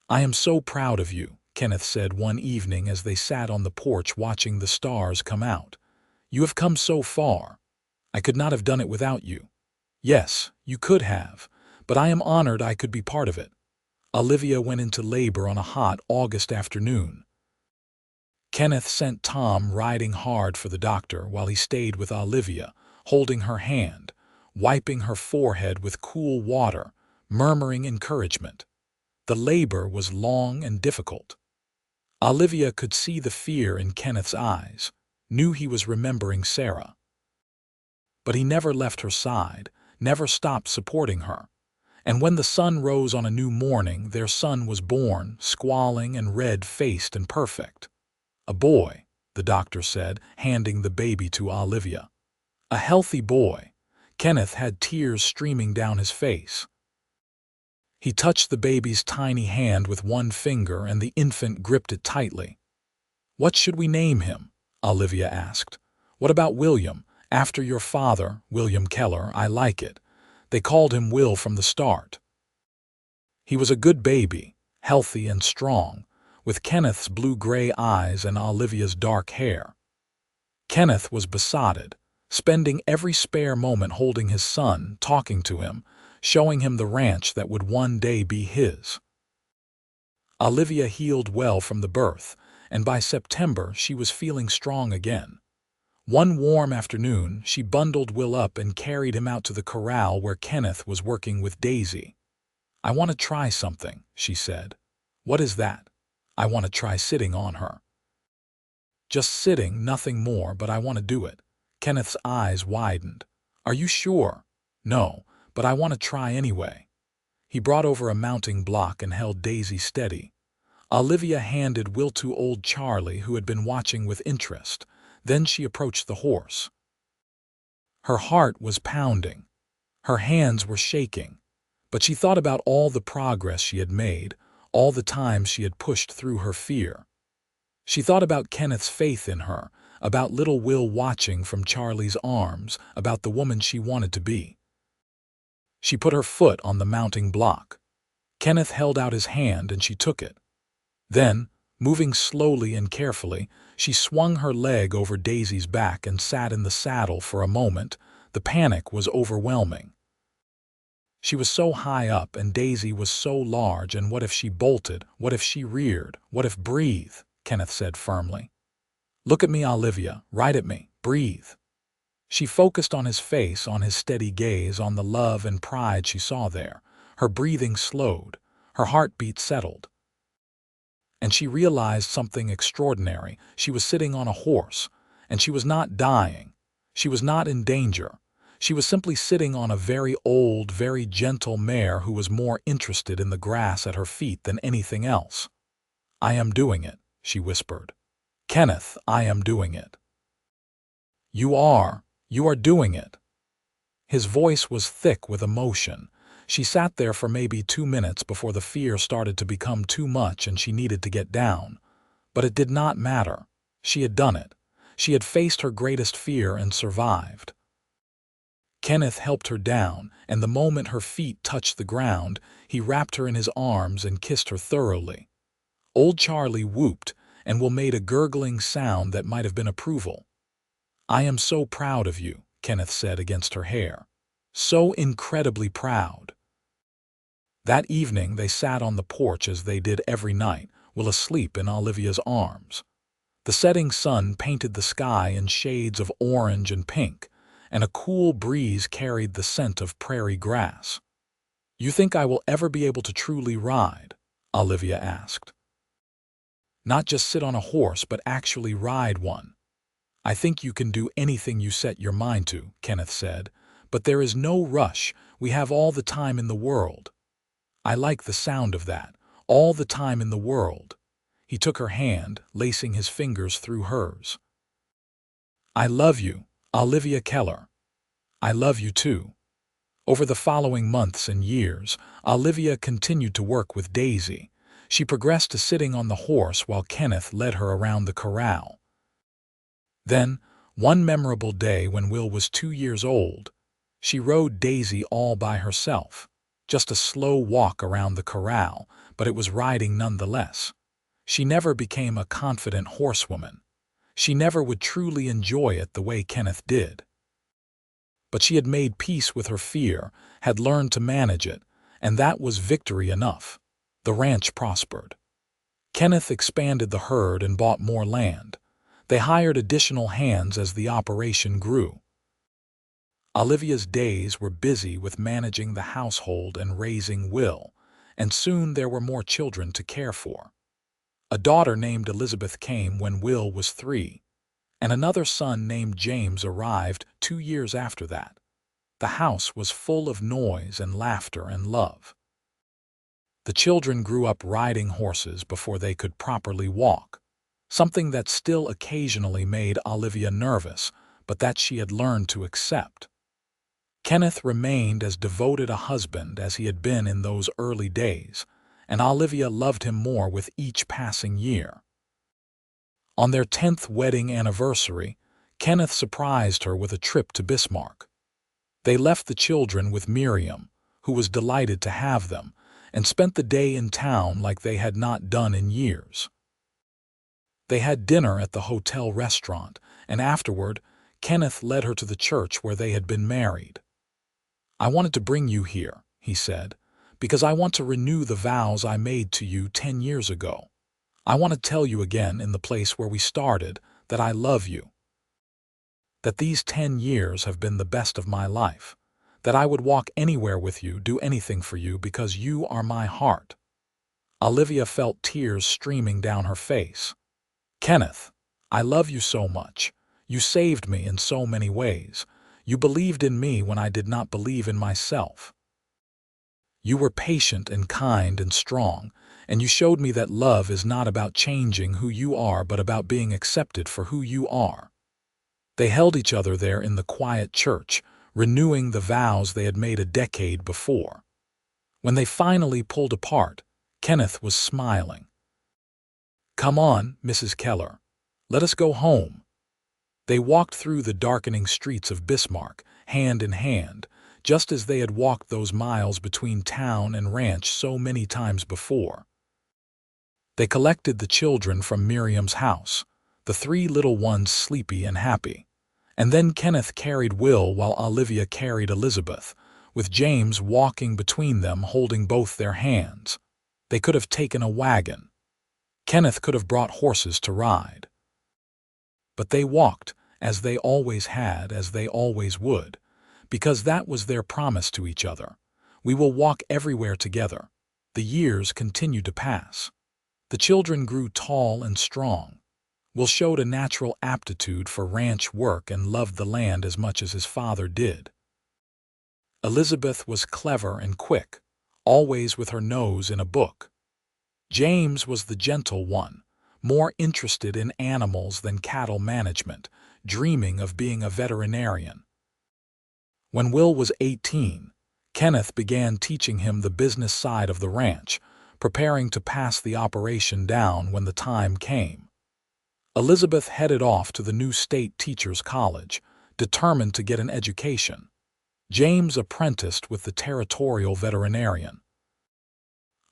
"I am so proud of you," Kenneth said one evening as they sat on the porch watching the stars come out. "You have come so far. I could not have done it without you." "Yes, you could have, but I am honored I could be part of it." Olivia went into labor on a hot August afternoon. Kenneth sent Tom riding hard for the doctor while he stayed with Olivia, holding her hand, wiping her forehead with cool water, murmuring encouragement. The labor was long and difficult. Olivia could see the fear in Kenneth's eyes, knew he was remembering Sarah. But he never left her side, never stopped supporting her. And when the sun rose on a new morning, their son was born, squalling and red-faced and perfect. A boy, the doctor said, handing the baby to Olivia. A healthy boy. Kenneth had tears streaming down his face. He touched the baby's tiny hand with one finger, and the infant gripped it tightly. "What should we name him?" Olivia asked. "What about William? After your father, William Keller, I like it. They called him Will from the start." He was a good baby, healthy and strong, with Kenneth's blue-gray eyes and Olivia's dark hair. Kenneth was besotted, spending every spare moment holding his son, talking to him, showing him the ranch that would one day be his. Olivia healed well from the birth, and by September she was feeling strong again. One warm afternoon, she bundled Will up and carried him out to the corral where Kenneth was working with Daisy. "I want to try something," she said. "What is that?" "I want to try sitting on her." "Just sitting, nothing more, but I want to do it." Kenneth's eyes widened. "Are you sure?" "No, but I want to try anyway." He brought over a mounting block and held Daisy steady. Olivia handed Will to old Charlie, who had been watching with interest. Then she approached the horse. Her heart was pounding. Her hands were shaking. But she thought about all the progress she had made, all the times she had pushed through her fear. She thought about Kenneth's faith in her, about little Will watching from Charlie's arms, about the woman she wanted to be. She put her foot on the mounting block. Kenneth held out his hand and she took it. Then, moving slowly and carefully, she swung her leg over Daisy's back and sat in the saddle for a moment. The panic was overwhelming. She was so high up and Daisy was so large, and what if she bolted? What if she reared? What if— "Breathe," Kenneth said firmly. "Look at me, Olivia, right at me. Breathe." She focused on his face, on his steady gaze, on the love and pride she saw there. Her breathing slowed. Her heartbeat settled. And she realized something extraordinary. She was sitting on a horse, and she was not dying. She was not in danger. She was simply sitting on a very old, very gentle mare who was more interested in the grass at her feet than anything else. "I am doing it," she whispered. "Kenneth, I am doing it." You are doing it." His voice was thick with emotion. She sat there for maybe 2 minutes before the fear started to become too much and she needed to get down. But it did not matter. She had done it. She had faced her greatest fear and survived. Kenneth helped her down, and the moment her feet touched the ground, he wrapped her in his arms and kissed her thoroughly. Old Charlie whooped, and Will made a gurgling sound that might have been approval. "I am so proud of you," Kenneth said against her hair. "So incredibly proud." That evening they sat on the porch as they did every night, Will asleep in Olivia's arms. The setting sun painted the sky in shades of orange and pink, and a cool breeze carried the scent of prairie grass. "You think I will ever be able to truly ride?" Olivia asked. "Not just sit on a horse, but actually ride one." "I think you can do anything you set your mind to," Kenneth said. "But there is no rush. We have all the time in the world." "I like the sound of that. All the time in the world." He took her hand, lacing his fingers through hers. "I love you, Olivia Keller." "I love you too." Over the following months and years, Olivia continued to work with Daisy. She progressed to sitting on the horse while Kenneth led her around the corral. Then, one memorable day when Will was 2 years old, she rode Daisy all by herself. Just a slow walk around the corral, but it was riding nonetheless. She never became a confident horsewoman. She never would truly enjoy it the way Kenneth did. But she had made peace with her fear, had learned to manage it, and that was victory enough. The ranch prospered. Kenneth expanded the herd and bought more land. They hired additional hands as the operation grew. Olivia's days were busy with managing the household and raising Will, and soon there were more children to care for. A daughter named Elizabeth came when Will was 3, and another son named James arrived 2 years after that. The house was full of noise and laughter and love. The children grew up riding horses before they could properly walk, something that still occasionally made Olivia nervous, but that she had learned to accept. Kenneth remained as devoted a husband as he had been in those early days, and Olivia loved him more with each passing year. On their 10th wedding anniversary, Kenneth surprised her with a trip to Bismarck. They left the children with Miriam, who was delighted to have them, and spent the day in town like they had not done in years. They had dinner at the hotel restaurant, and afterward, Kenneth led her to the church where they had been married. "I wanted to bring you here," he said, "because I want to renew the vows I made to you 10 years ago. I want to tell you again in the place where we started that I love you. That these 10 years have been the best of my life. That I would walk anywhere with you, do anything for you, because you are my heart." Olivia felt tears streaming down her face. "Kenneth, I love you so much. You saved me in so many ways. You believed in me when I did not believe in myself. You were patient and kind and strong, and you showed me that love is not about changing who you are but about being accepted for who you are." They held each other there in the quiet church, renewing the vows they had made a decade before. When they finally pulled apart, Kenneth was smiling. "Come on, Mrs. Keller. Let us go home." They walked through the darkening streets of Bismarck, hand in hand, just as they had walked those miles between town and ranch so many times before. They collected the children from Miriam's house, the 3 little ones sleepy and happy. And then Kenneth carried Will while Olivia carried Elizabeth, with James walking between them holding both their hands. They could have taken a wagon. Kenneth could have brought horses to ride. But they walked, as they always had, as they always would, because that was their promise to each other. We will walk everywhere together. The years continued to pass. The children grew tall and strong. Will showed a natural aptitude for ranch work and loved the land as much as his father did. Elizabeth was clever and quick, always with her nose in a book. James was the gentle one, more interested in animals than cattle management, dreaming of being a veterinarian. When Will was 18, Kenneth began teaching him the business side of the ranch, preparing to pass the operation down when the time came. Elizabeth headed off to the new state teachers' college, determined to get an education. James apprenticed with the territorial veterinarian.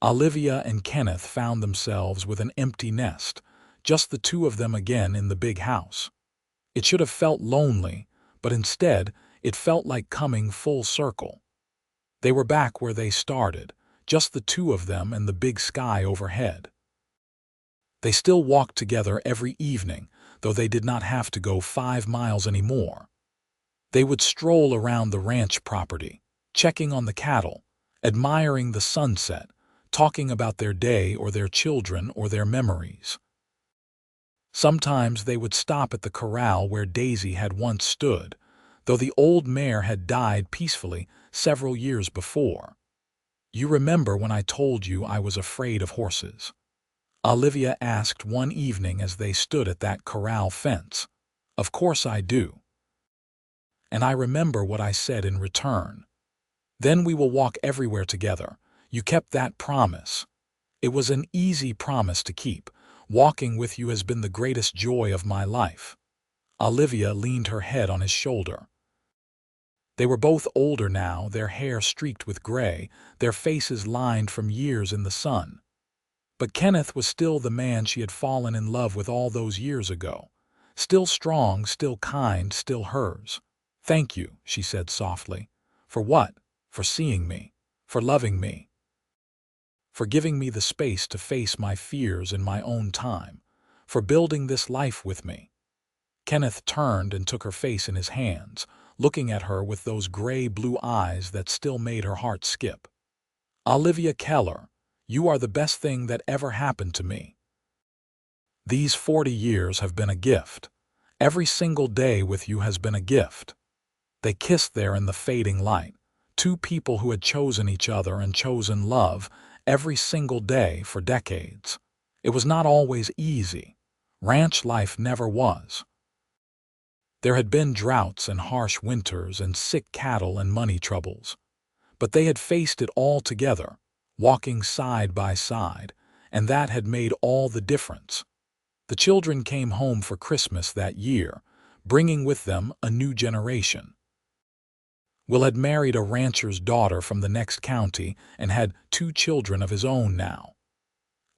Olivia and Kenneth found themselves with an empty nest, just the 2 of them again in the big house. It should have felt lonely, but instead it felt like coming full circle. They were back where they started, just the 2 of them and the big sky overhead. They still walked together every evening, though they did not have to go 5 miles anymore. They would stroll around the ranch property, checking on the cattle, admiring the sunset, talking about their day or their children or their memories. Sometimes they would stop at the corral where Daisy had once stood, though the old mare had died peacefully several years before. "You remember when I told you I was afraid of horses?" Olivia asked one evening as they stood at that corral fence. "Of course I do. And I remember what I said in return. Then we will walk everywhere together. You kept that promise. It was an easy promise to keep. Walking with you has been the greatest joy of my life." Olivia leaned her head on his shoulder. They were both older now, their hair streaked with gray, their faces lined from years in the sun. But Kenneth was still the man she had fallen in love with all those years ago. Still strong, still kind, still hers. "Thank you," she said softly. "For what? For seeing me. For loving me. For giving me the space to face my fears in my own time. For building this life with me." Kenneth turned and took her face in his hands, looking at her with those gray-blue eyes that still made her heart skip. "Olivia Keller, You are the best thing that ever happened to me. These 40 years have been a gift. Every single day with you has been a gift." They kissed there in the fading light, two people who had chosen each other and chosen love every single day for decades. It was not always easy. Ranch life never was. There had been droughts and harsh winters and sick cattle and money troubles. But they had faced it all together, walking side by side, and that had made all the difference. The children came home for Christmas that year, bringing with them a new generation. Will had married a rancher's daughter from the next county and had 2 children of his own now.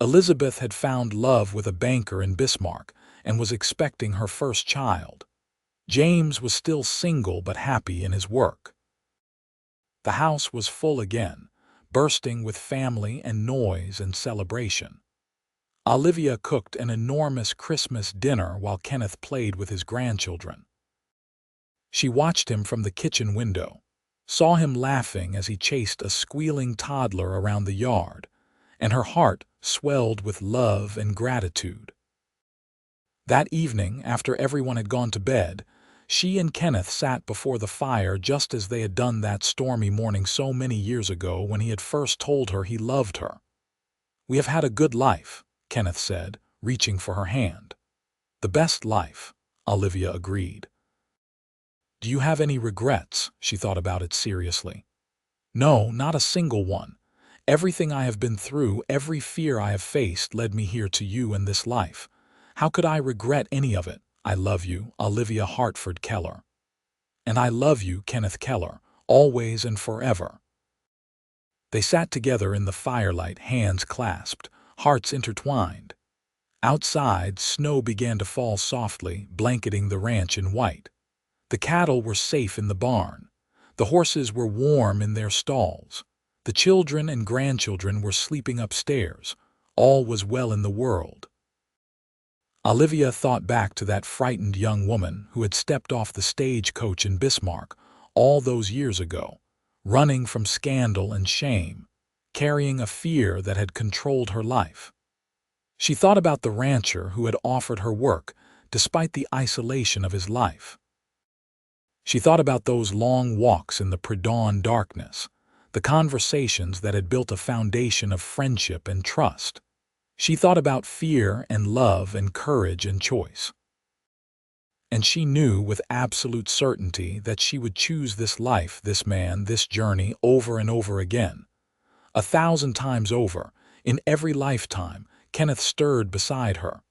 Elizabeth had found love with a banker in Bismarck and was expecting her first child. James was still single but happy in his work. The house was full again, bursting with family and noise and celebration. Olivia cooked an enormous Christmas dinner while Kenneth played with his grandchildren. She watched him from the kitchen window, saw him laughing as he chased a squealing toddler around the yard, and her heart swelled with love and gratitude. That evening, after everyone had gone to bed, she and Kenneth sat before the fire just as they had done that stormy morning so many years ago when he had first told her he loved her. "We have had a good life," Kenneth said, reaching for her hand. "The best life," Olivia agreed. "Do you have any regrets?" She thought about it seriously. "No, not a single one. Everything I have been through, every fear I have faced led me here to you in this life. How could I regret any of it? I love you, Olivia Hartford Keller." "And I love you, Kenneth Keller, always and forever." They sat together in the firelight, hands clasped, hearts intertwined. Outside, snow began to fall softly, blanketing the ranch in white. The cattle were safe in the barn. The horses were warm in their stalls. The children and grandchildren were sleeping upstairs. All was well in the world. Olivia thought back to that frightened young woman who had stepped off the stagecoach in Bismarck all those years ago, running from scandal and shame, carrying a fear that had controlled her life. She thought about the rancher who had offered her work despite the isolation of his life. She thought about those long walks in the pre-dawn darkness, the conversations that had built a foundation of friendship and trust. She thought about fear and love and courage and choice. And she knew with absolute certainty that she would choose this life, this man, this journey over and over again. 1,000 times over, in every lifetime, Kenneth stirred beside her.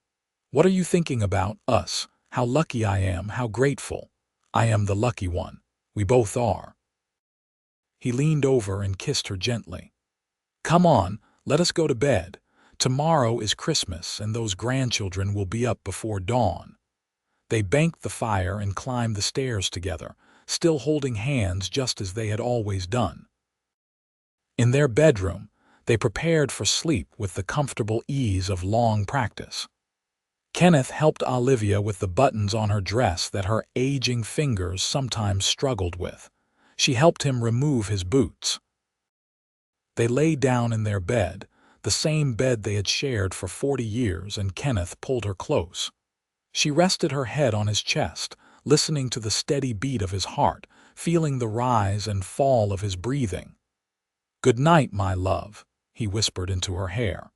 "What are you thinking about? Us. How lucky I am, how grateful. I am the lucky one. We both are." He leaned over and kissed her gently. "Come on, let us go to bed. Tomorrow is Christmas and those grandchildren will be up before dawn." They banked the fire and climbed the stairs together, still holding hands just as they had always done. In their bedroom, they prepared for sleep with the comfortable ease of long practice. Kenneth helped Olivia with the buttons on her dress that her aging fingers sometimes struggled with. She helped him remove his boots. They lay down in their bed, the same bed they had shared for 40 years, and Kenneth pulled her close. She rested her head on his chest, listening to the steady beat of his heart, feeling the rise and fall of his breathing. "Good night, my love," he whispered into her hair.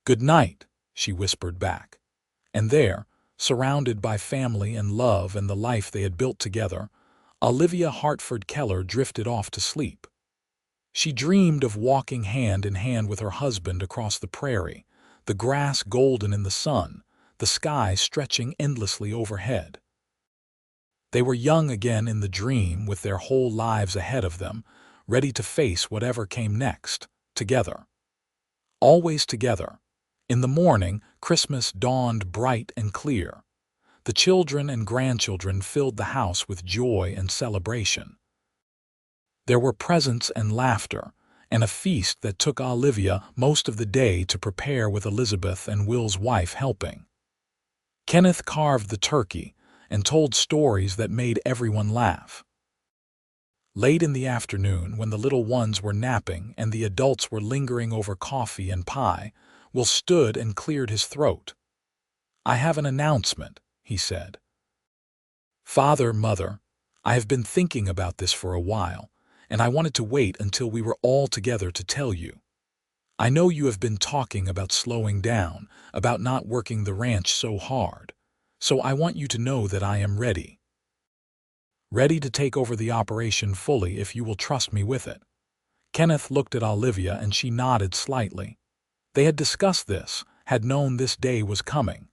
"Good night," she whispered back. And there, surrounded by family and love and the life they had built together, Olivia Hartford Keller drifted off to sleep. She dreamed of walking hand in hand with her husband across the prairie, the grass golden in the sun, the sky stretching endlessly overhead. They were young again in the dream, with their whole lives ahead of them, ready to face whatever came next, together. Always together. In the morning, Christmas dawned bright and clear. The children and grandchildren filled the house with joy and celebration. There were presents and laughter, and a feast that took Olivia most of the day to prepare, with Elizabeth and Will's wife helping. Kenneth carved the turkey and told stories that made everyone laugh. Late in the afternoon, when the little ones were napping and the adults were lingering over coffee and pie, Will stood and cleared his throat. "I have an announcement," he said. "Father, Mother, I have been thinking about this for a while, and I wanted to wait until we were all together to tell you. I know you have been talking about slowing down, about not working the ranch so hard, so I want you to know that I am ready. Ready to take over the operation fully if you will trust me with it." Kenneth looked at Olivia and she nodded slightly. They had discussed this, had known this day was coming.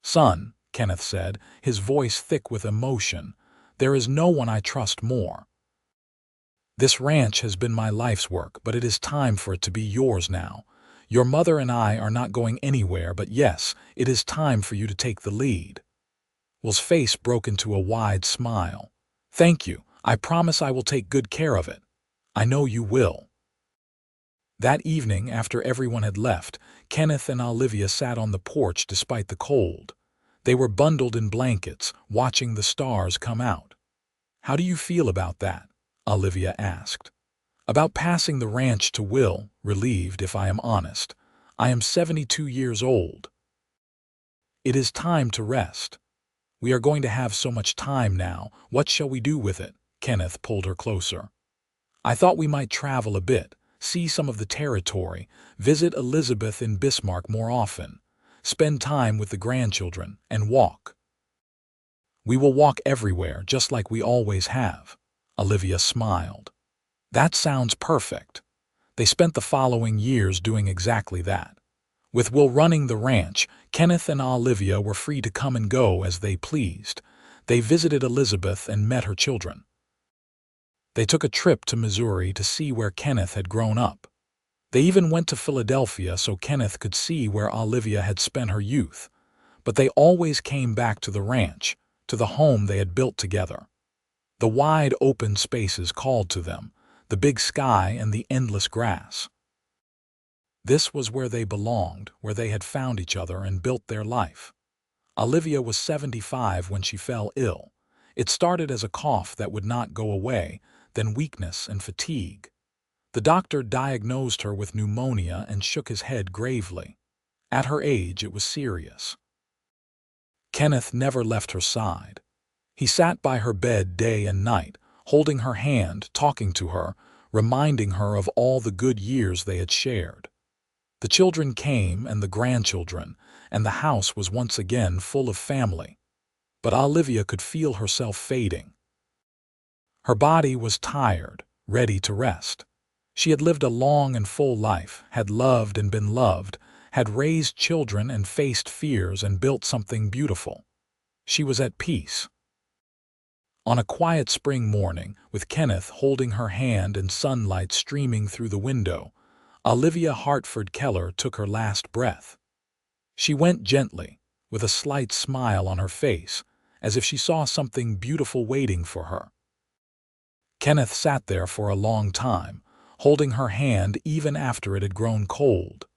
"Son," Kenneth said, his voice thick with emotion, "there is no one I trust more. This ranch has been my life's work, but it is time for it to be yours now. Your mother and I are not going anywhere, but yes, it is time for you to take the lead." Will's face broke into a wide smile. "Thank you. I promise I will take good care of it. I know you will." That evening, after everyone had left, Kenneth and Olivia sat on the porch despite the cold. They were bundled in blankets, watching the stars come out. "How do you feel about that?" Olivia asked. "About passing the ranch to Will, relieved if I am honest. I am 72 years old. It is time to rest. We are going to have so much time now. What shall we do with it?" Kenneth pulled her closer. "I thought we might travel a bit, see some of the territory, visit Elizabeth in Bismarck more often, spend time with the grandchildren, and walk." "We will walk everywhere, just like we always have." Olivia smiled. "That sounds perfect." They spent the following years doing exactly that. With Will running the ranch, Kenneth and Olivia were free to come and go as they pleased. They visited Elizabeth and met her children. They took a trip to Missouri to see where Kenneth had grown up. They even went to Philadelphia so Kenneth could see where Olivia had spent her youth. But they always came back to the ranch, to the home they had built together. The wide open spaces called to them, the big sky and the endless grass. This was where they belonged, where they had found each other and built their life. Olivia was 75 when she fell ill. It started as a cough that would not go away, then weakness and fatigue. The doctor diagnosed her with pneumonia and shook his head gravely. At her age, it was serious. Kenneth never left her side. He sat by her bed day and night, holding her hand, talking to her, reminding her of all the good years they had shared. The children came and the grandchildren, and the house was once again full of family. But Olivia could feel herself fading. Her body was tired, ready to rest. She had lived a long and full life, had loved and been loved, had raised children and faced fears and built something beautiful. She was at peace. On a quiet spring morning, with Kenneth holding her hand and sunlight streaming through the window, Olivia Hartford Keller took her last breath. She went gently, with a slight smile on her face, as if she saw something beautiful waiting for her. Kenneth sat there for a long time, holding her hand even after it had grown cold.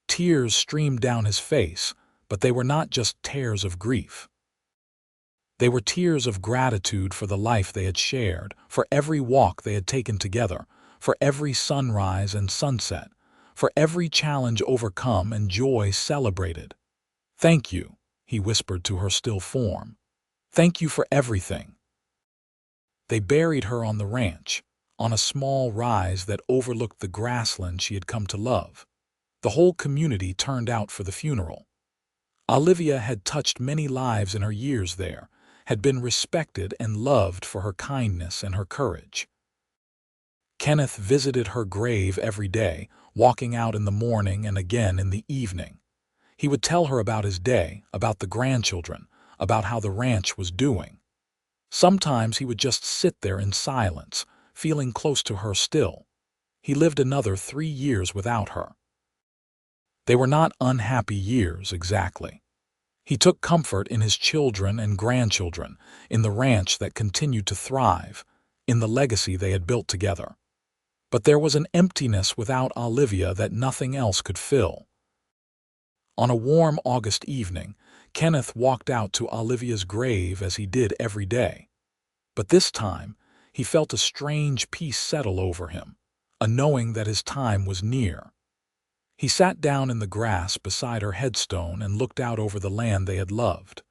Tears streamed down his face, but they were not just tears of grief. They were tears of gratitude for the life they had shared, for every walk they had taken together, for every sunrise and sunset, for every challenge overcome and joy celebrated. "Thank you," he whispered to her still form. "Thank you for everything." They buried her on the ranch, on a small rise that overlooked the grassland she had come to love. The whole community turned out for the funeral. Olivia had touched many lives in her years there, had been respected and loved for her kindness and her courage. Kenneth visited her grave every day, walking out in the morning and again in the evening. He would tell her about his day, about the grandchildren, about how the ranch was doing. Sometimes he would just sit there in silence, feeling close to her still. He lived another 3 years without her. They were not unhappy years exactly. He took comfort in his children and grandchildren, in the ranch that continued to thrive, in the legacy they had built together. But there was an emptiness without Olivia that nothing else could fill. On a warm August evening, Kenneth walked out to Olivia's grave as he did every day. But this time, he felt a strange peace settle over him, a knowing that his time was near. He sat down in the grass beside her headstone and looked out over the land they had loved.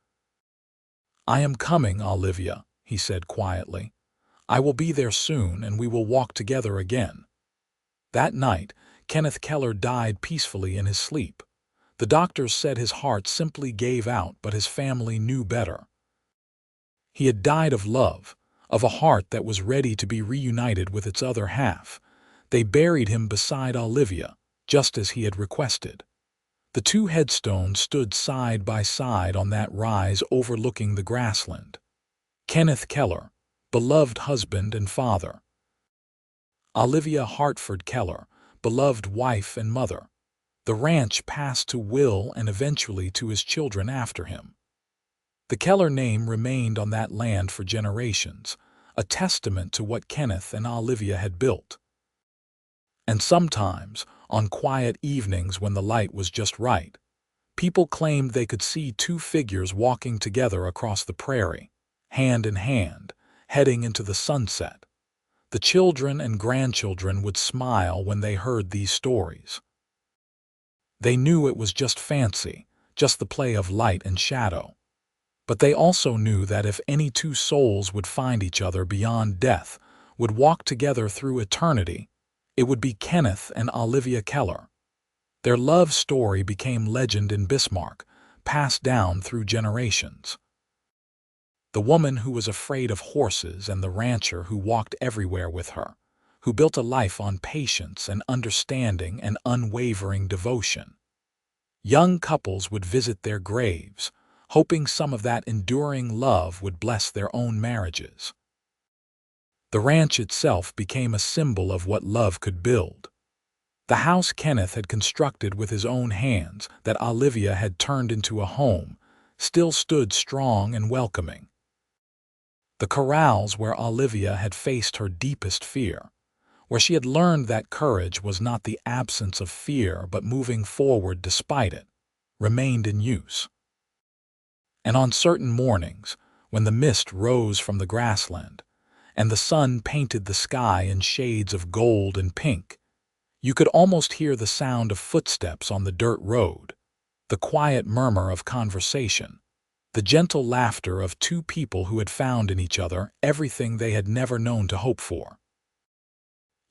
"I am coming, Olivia," he said quietly. "I will be there soon, and we will walk together again." That night, Kenneth Keller died peacefully in his sleep. The doctors said his heart simply gave out, but his family knew better. He had died of love, of a heart that was ready to be reunited with its other half. They buried him beside Olivia, just as he had requested. The two headstones stood side by side on that rise overlooking the grassland. Kenneth Keller, beloved husband and father. Olivia Hartford Keller, beloved wife and mother. The ranch passed to Will and eventually to his children after him. The Keller name remained on that land for generations, a testament to what Kenneth and Olivia had built. And sometimes, on quiet evenings when the light was just right, people claimed they could see two figures walking together across the prairie, hand in hand, heading into the sunset. The children and grandchildren would smile when they heard these stories. They knew it was just fancy, just the play of light and shadow. But they also knew that if any two souls would find each other beyond death, would walk together through eternity, it would be Kenneth and Olivia Keller. Their love story became legend in Bismarck, passed down through generations. The woman who was afraid of horses and the rancher who walked everywhere with her, who built a life on patience and understanding and unwavering devotion. Young couples would visit their graves, hoping some of that enduring love would bless their own marriages. The ranch itself became a symbol of what love could build. The house Kenneth had constructed with his own hands, that Olivia had turned into a home, still stood strong and welcoming. The corrals where Olivia had faced her deepest fear, where she had learned that courage was not the absence of fear but moving forward despite it, remained in use. And on certain mornings, when the mist rose from the grassland, and the sun painted the sky in shades of gold and pink, you could almost hear the sound of footsteps on the dirt road, the quiet murmur of conversation, the gentle laughter of two people who had found in each other everything they had never known to hope for.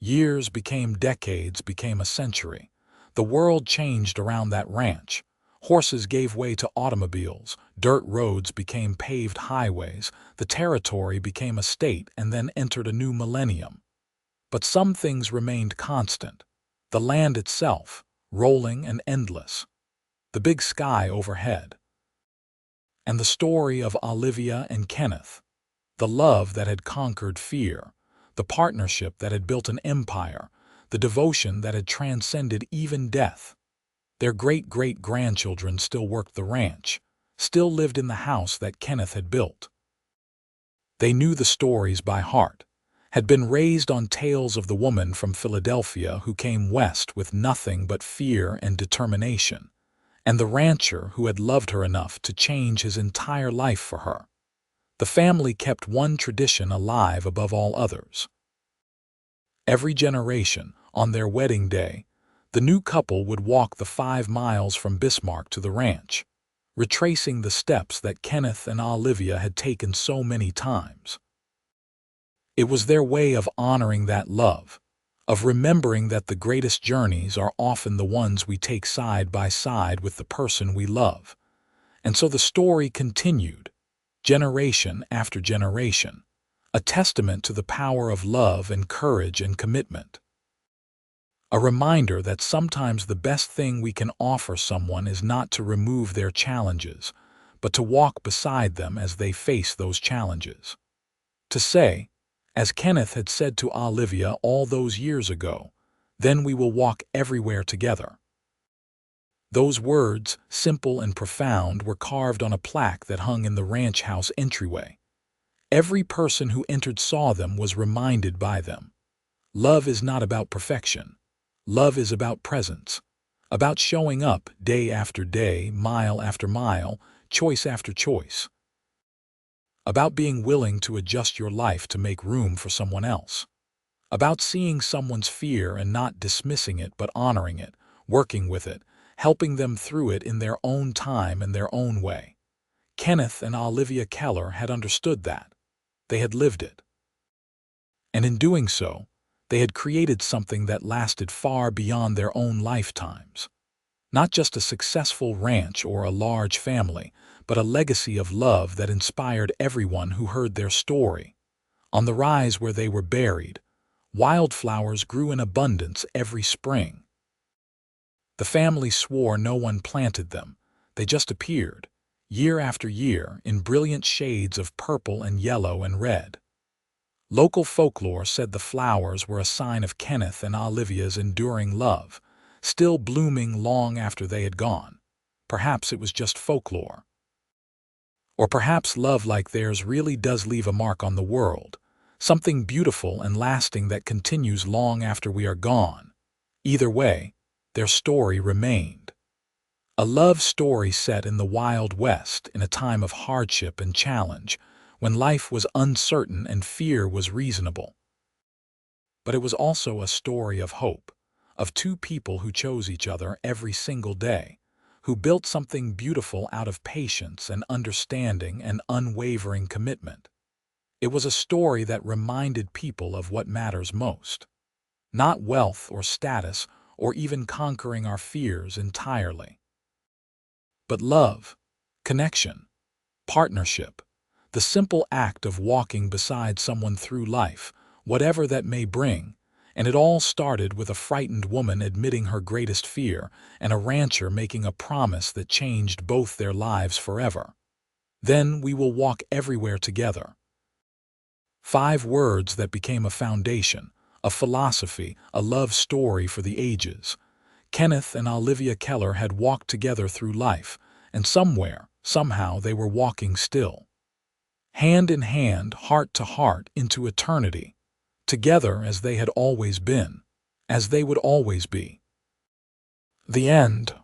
Years became decades, became a century. The world changed around that ranch. Horses gave way to automobiles, dirt roads became paved highways, the territory became a state and then entered a new millennium. But some things remained constant. The land itself, rolling and endless. The big sky overhead. And the story of Olivia and Kenneth. The love that had conquered fear. The partnership that had built an empire. The devotion that had transcended even death. Their great-great-grandchildren still worked the ranch, still lived in the house that Kenneth had built. They knew the stories by heart, had been raised on tales of the woman from Philadelphia who came west with nothing but fear and determination, and the rancher who had loved her enough to change his entire life for her. The family kept one tradition alive above all others. Every generation, on their wedding day, the new couple would walk the 5 miles from Bismarck to the ranch, retracing the steps that Kenneth and Olivia had taken so many times. It was their way of honoring that love, of remembering that the greatest journeys are often the ones we take side by side with the person we love. And so the story continued, generation after generation, a testament to the power of love and courage and commitment. A reminder that sometimes the best thing we can offer someone is not to remove their challenges, but to walk beside them as they face those challenges. To say, as Kenneth had said to Olivia all those years ago, "Then we will walk everywhere together." Those words, simple and profound, were carved on a plaque that hung in the ranch house entryway. Every person who entered saw them was reminded by them. Love is not about perfection. Love is about presence, about showing up day after day, mile after mile, choice after choice. about being willing to adjust your life to make room for someone else, about seeing someone's fear and not dismissing it but honoring it, working with it, helping them through it in their own time and their own way. Kenneth and Olivia Keller had understood that. They had lived it. And in doing so, they had created something that lasted far beyond their own lifetimes. Not just a successful ranch or a large family, but a legacy of love that inspired everyone who heard their story. On the rise where they were buried, wildflowers grew in abundance every spring. The family swore no one planted them. They just appeared, year after year, in brilliant shades of purple and yellow and red. Local folklore said the flowers were a sign of Kenneth and Olivia's enduring love, still blooming long after they had gone. Perhaps it was just folklore. Or perhaps love like theirs really does leave a mark on the world, something beautiful and lasting that continues long after we are gone. Either way, their story remained. A love story set in the Wild West in a time of hardship and challenge, when life was uncertain and fear was reasonable. But it was also a story of hope, of two people who chose each other every single day, who built something beautiful out of patience and understanding and unwavering commitment. It was a story that reminded people of what matters most. Not wealth or status or even conquering our fears entirely, but love, connection, partnership, the simple act of walking beside someone through life, whatever that may bring. And it all started with a frightened woman admitting her greatest fear and a rancher making a promise that changed both their lives forever. Then we will walk everywhere together. 5 words that became a foundation, a philosophy, a love story for the ages. Kenneth and Olivia Keller had walked together through life, and somewhere, somehow, they were walking still. Hand in hand, heart to heart, into eternity. Together as they had always been, as they would always be. The end.